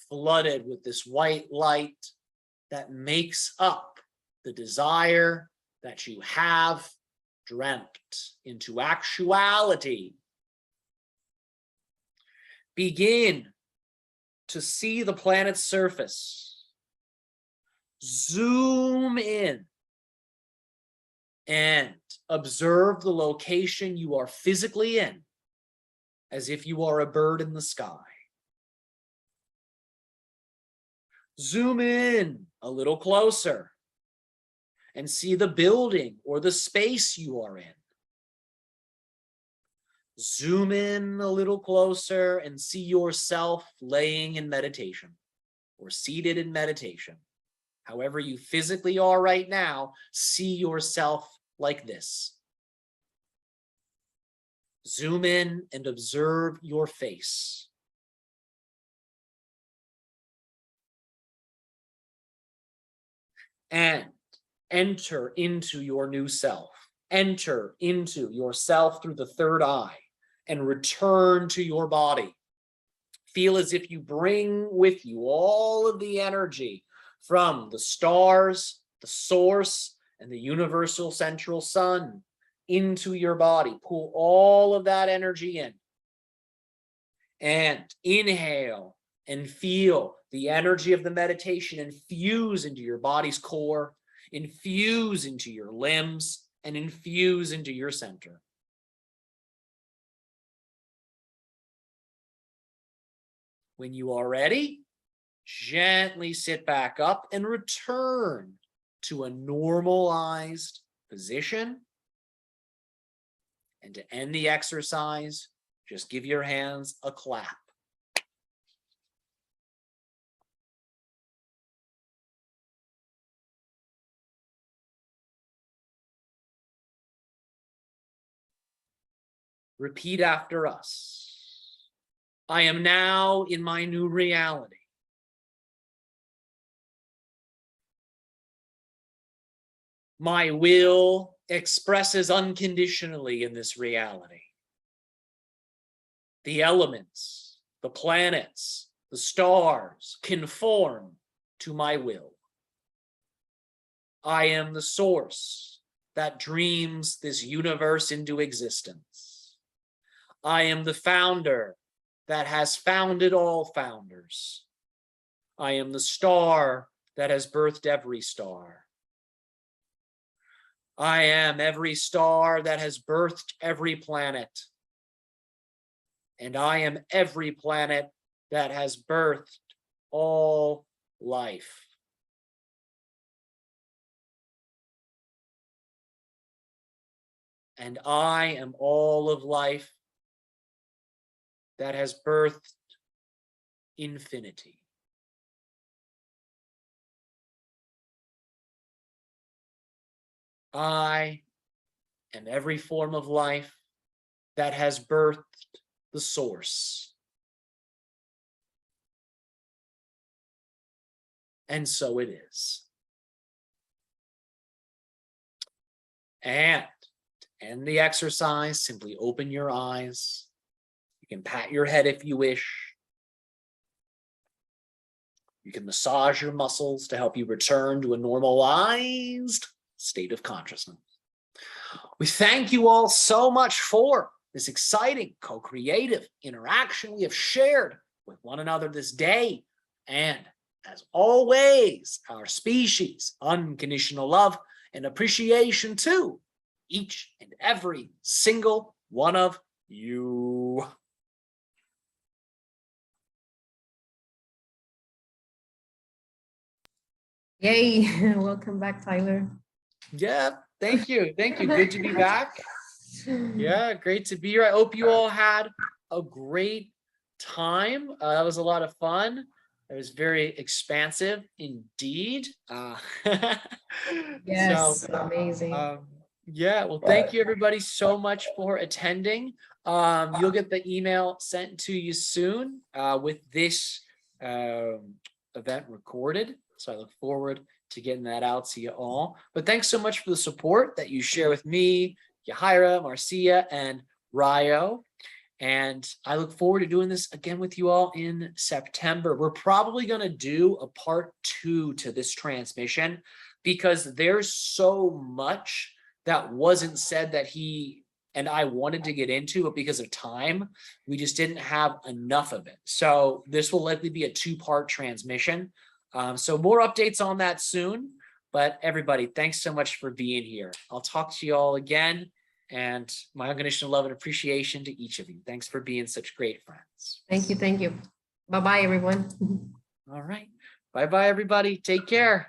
flooded with this white light that makes up the desire that you have dreamt into actuality. Begin to see the planet's surface. Zoom in and observe the location you are physically in as if you are a bird in the sky. Zoom in a little closer and see the building or the space you are in. Zoom in a little closer and see yourself laying in meditation or seated in meditation. However you physically are right now, see yourself like this. Zoom in and observe your face. And enter into your new self. Enter into yourself through the third eye and return to your body. Feel as if you bring with you all of the energy from the stars, the source, and the universal central sun into your body. Pull all of that energy in. And inhale and feel the energy of the meditation infuse into your body's core, infuse into your limbs, and infuse into your center. When you are ready, gently sit back up and return to a normalized position. And to end the exercise, just give your hands a clap. Repeat after us. I am now in my new reality. My will expresses unconditionally in this reality. The elements, the planets, the stars conform to my will. I am the source that dreams this universe into existence. I am the founder that has founded all founders. I am the star that has birthed every star. I am every star that has birthed every planet. And I am every planet that has birthed all life. And I am all of life that has birthed infinity. I am every form of life that has birthed the source. And so it is. And to end the exercise, simply open your eyes. You can pat your head if you wish. You can massage your muscles to help you return to a normalized state of consciousness. We thank you all so much for this exciting co-creative interaction we have shared with one another this day. And as always, our species, unconditional love and appreciation to each and every single one of you. Yay. Welcome back, Tyler. Yeah, thank you. Thank you. Good to be back. Yeah, great to be here. I hope you all had a great time. That was a lot of fun. It was very expansive indeed. Yes, So, amazing. yeah, well, thank you everybody so much for attending. You'll get the email sent to you soon with this event recorded. So I look forward to getting that out to you all. But thanks so much for the support that you share with me, Yahira, Marcia, and Ryo. And I look forward to doing this again with you all in September. We're probably going to do a part 2 to this transmission because there's so much that wasn't said that he and I wanted to get into, but because of time, we just didn't have enough of it. So this will likely be a 2-part transmission. So more updates on that soon. But everybody, thanks so much for being here. I'll talk to you all again. And my unconditional love and appreciation to each of you. Thanks for being such great friends. Thank you. Thank you. Bye-bye, everyone. All right. Bye-bye, everybody. Take care.